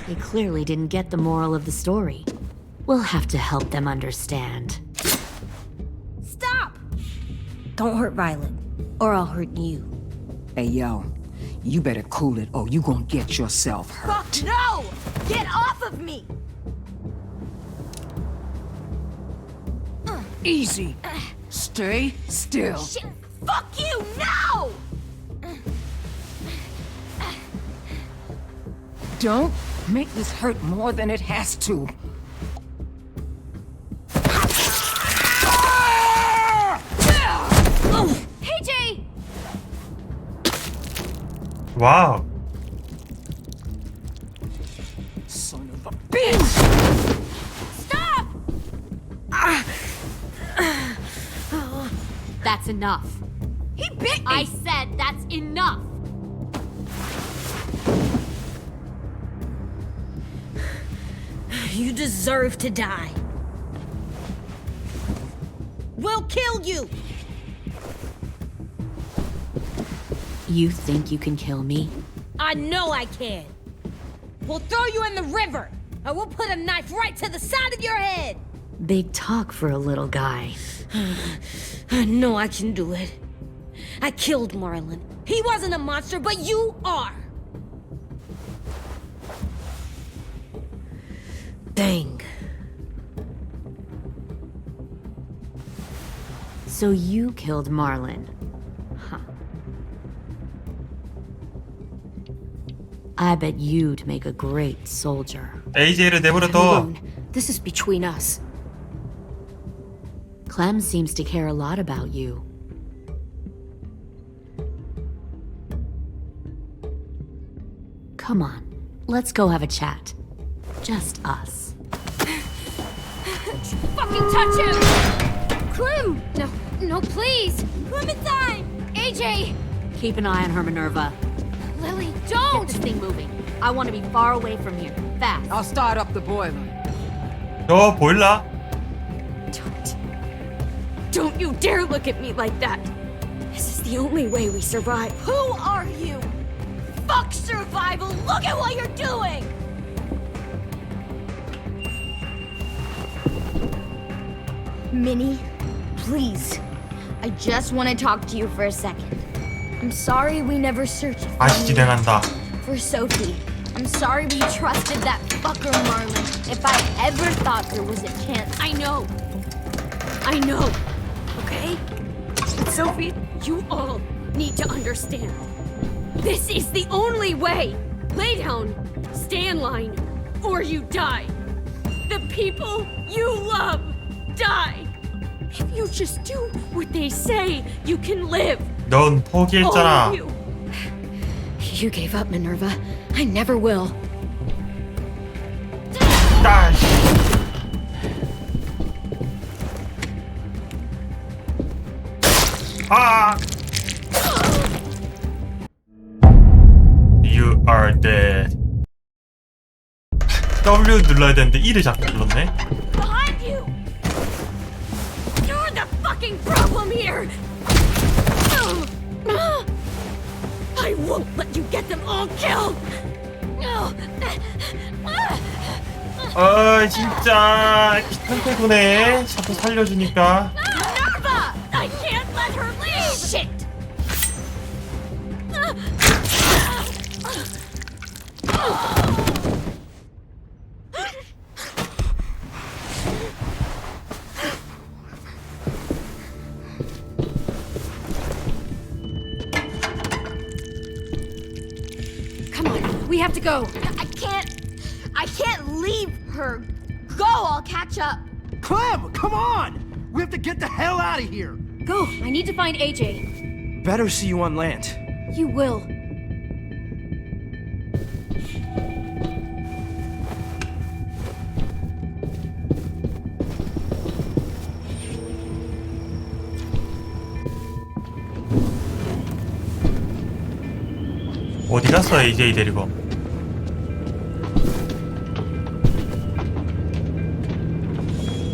They clearly didn't get the moral of the story. We'll have to help them understand. Stop! Don't hurt Violet, or I'll hurt you. Hey, yo, you better cool it or you gonna get yourself hurt. Fuck no! Get off of me! Easy. Stay still. Shit! Fuck you! No! Don't make this hurt more than it has to. Hey, Jay! 와우. Son of a bitch! Stop! That's enough. He bit me! I said that's enough. You deserve to die. We'll kill you! You think you can kill me? I know I can. We'll throw you in the river, and we'll put a knife right to the side of your head. Big talk for a little guy. I know I can do it. I killed Marlon. He wasn't a monster, but you are. Dang. So you killed Marlon. Huh. I bet you'd make a great soldier. AJ를 내버려둬. Alone. This is between us. Clem seems to care a lot about you. Come on, let's go have a chat. Just us. Fucking touch him! Clem! No, please! Clementine! AJ! Keep an eye on her, Minerva. Lily, Get don't! this thing moving. I want to be far away from here. Fast. I'll start up the boiler. 저 보일라. Don't Don't you dare look at me like that. This is the only way we survive. Who are you? Fuck survival! Look at what you're doing! Minnie, please. I just want to talk to you for a second. I'm sorry we never searched 다시 진행한다. for Sophie. I'm sorry we trusted that fucker Marlon. If I ever thought there was a chance. I know. Okay? But Sophie, you all need to understand. This is the only way. Lay down, stay in line, or you die. The people you love die. If you just do what they say, you can live. 넌 포기했잖아. All of you. You gave up, Minerva. I never will. 아, 아. You are dead. W 눌러야 되는데 E를 자꾸 눌렀네. Behind you! You're the fucking problem here! I won't let you get them all killed! 진짜 편태구네. 자꾸 살려주니까. Minerva! I can't let her leave! Shit! Come on, we have to go. I can't leave her. Go, I'll catch up. Clem, come on! We have to get the hell out of here! Go, I need to find AJ. Better see you on land. You will. 어디 갔어 AJ 데리고?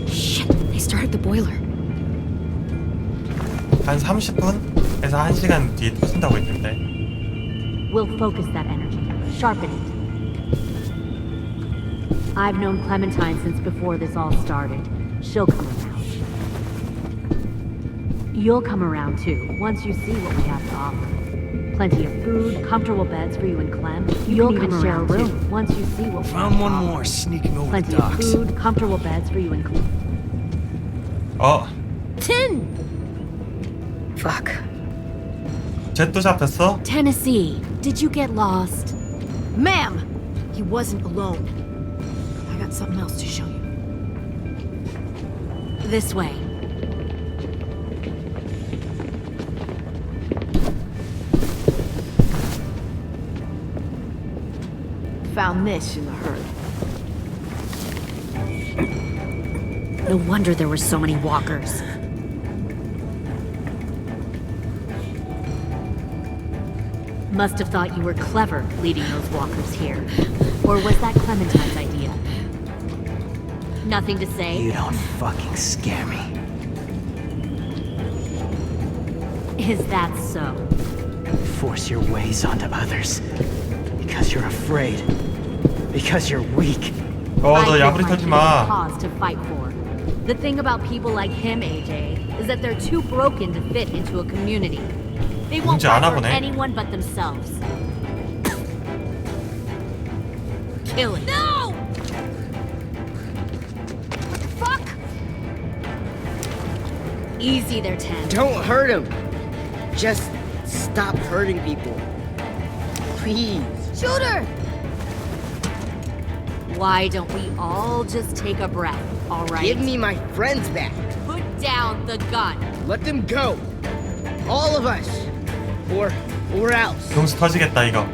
Shit, they started the boiler. 한 30분에서 1시간 뒤에 터진다고 했는데. We'll focus that energy, sharpen it. I've known Clementine since before this all started. She'll come around. You'll come around too, once you see what we have to offer. Plenty of food, comfortable beds for you and Clem. You'll come around too, once you see what we have Found to one offer. more sneaking over Plenty the of docks. food, comfortable beds for you and Clem. Tin! Fuck. 쟤 또 잡혔어? Tennessee, did you get lost? Ma'am! He wasn't alone. I got something else to show you. This way. Found this in the herd. No wonder there were so many walkers. Must have thought you were clever leading those walkers here. Or was that Clementine's idea? Nothing to say? You don't fucking scare me. Is that so? Force your ways onto others. Because you're afraid. Because you're weak. 너 I 야부리 give 터지 my 마. kid a cause to fight for. The thing about people like him, AJ, is that they're too broken to fit into a community. They won't 문제 아나 fight for 보네. anyone but themselves. Kill it. No! Fuck! Easy there, 10. Don't hurt him. Just stop hurting people. Please. Shoot her! Why don't we all just take a breath, all right? Give me my friends back. Put down the gun. Let them go. All of us. Or else. 용수 터지겠다 이거.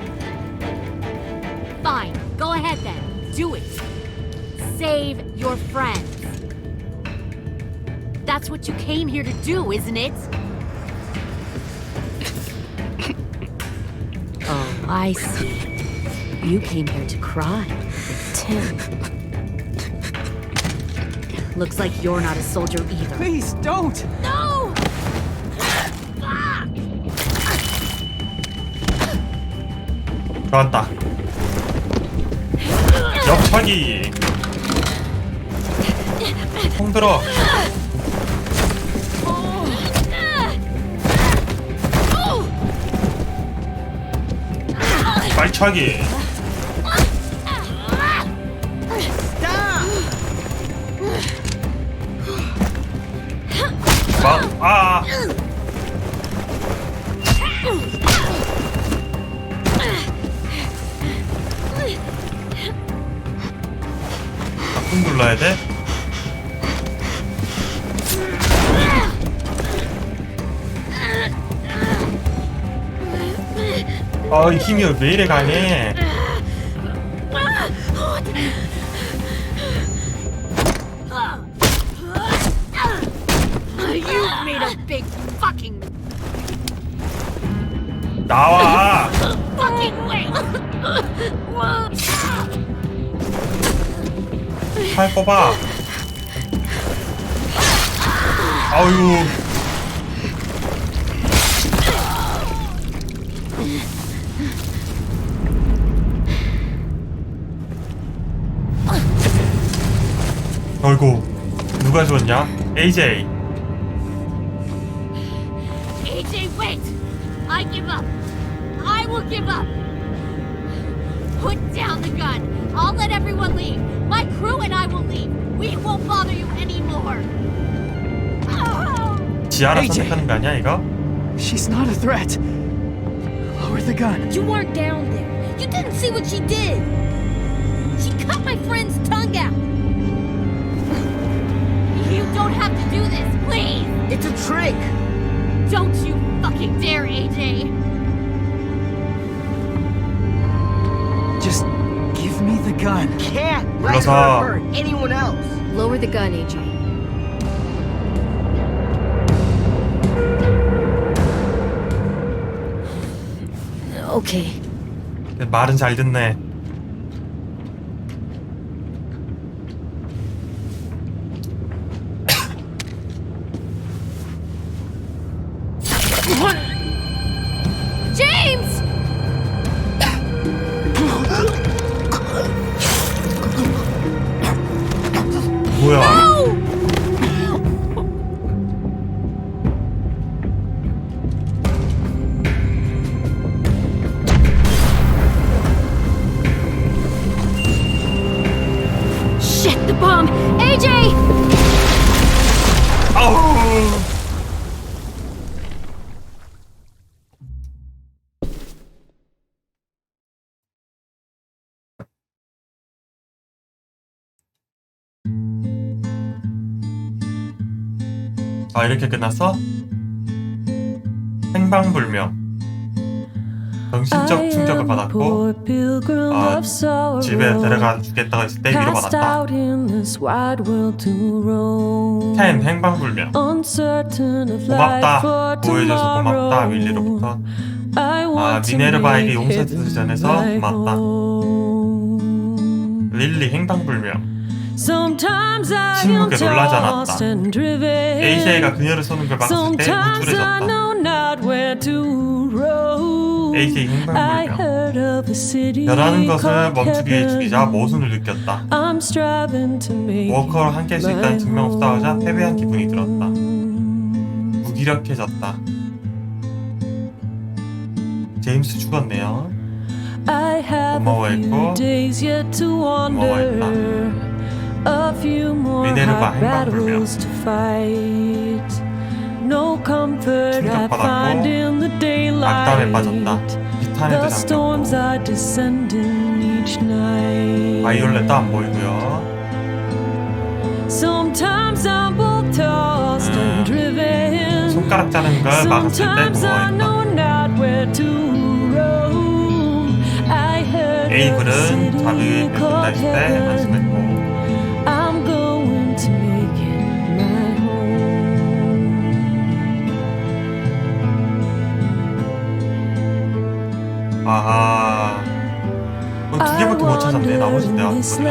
Fine, go ahead then. Do it. Save your friends. That's what you came here to do, isn't it? Oh, I see. You came here to cry. Tim. Looks like you're not a soldier either. Please, don't! No! 들어왔다. 역차기. 총 들어. 발차기. 아. 꾹 눌러야 돼? 아, 힘이 왜 이래 가네? You made a big fucking 나와. fucking way. 팔 뽑아. 아유. 어이구, 누가 죽었냐? AJ. AJ, wait! I give up. I will give up. Put down the gun. I'll let everyone leave. My crew and I will leave. We won't bother you anymore. 지하라 AJ. 선택하는 거 아니야 이거? She's not a threat. Lower the gun. You weren't down there. You didn't see what she did. She cut my friend's tongue out. You don't have to do this, please. It's a trick. Don't you fucking dare, AJ. Just give me the gun. Can't let 불러서. her hurt anyone else. Lower the gun, AJ. Okay. 말은 잘 듣네. James! 뭐야? Shit, the bomb! AJ! 아우. 아, 이렇게 끝났어? 행방불명. 정신적 충격을 받았고 집에 데려가 주겠다고 했을 때 위로받았다. 10. 행방불명. 고맙다. 보호해줘서 고맙다. 윌리로부터. 미네르바에게 용서해주기 전에서 고맙다. 릴리 행방불명. 침묵에 놀라지 않았다. AJ가 그녀를 쏘는 걸 막았을 때 우쭐해졌다. AJ 행방불명. 변하는 것을 멈추기 위해 죽이자 모순을 느꼈다. 워커로 함께할 수 있다는 증명 싸우자 패배한 기분이 들었다. 무기력해졌다. 제임스 죽었네요. 고마워했고 고마워했다. 미네르바 행방불명. 충격받았고 악담에 빠졌다. 비탄에도 잠겼고 바이올렛도 안 보이고요. 손가락 자르는 걸 막았을 때 고마워했다. 에이블은 자비를 베푼다 했을 때 안심했고 아하, 두 개밖에 못 찾았네. 나머지 내가 어디 갔냐?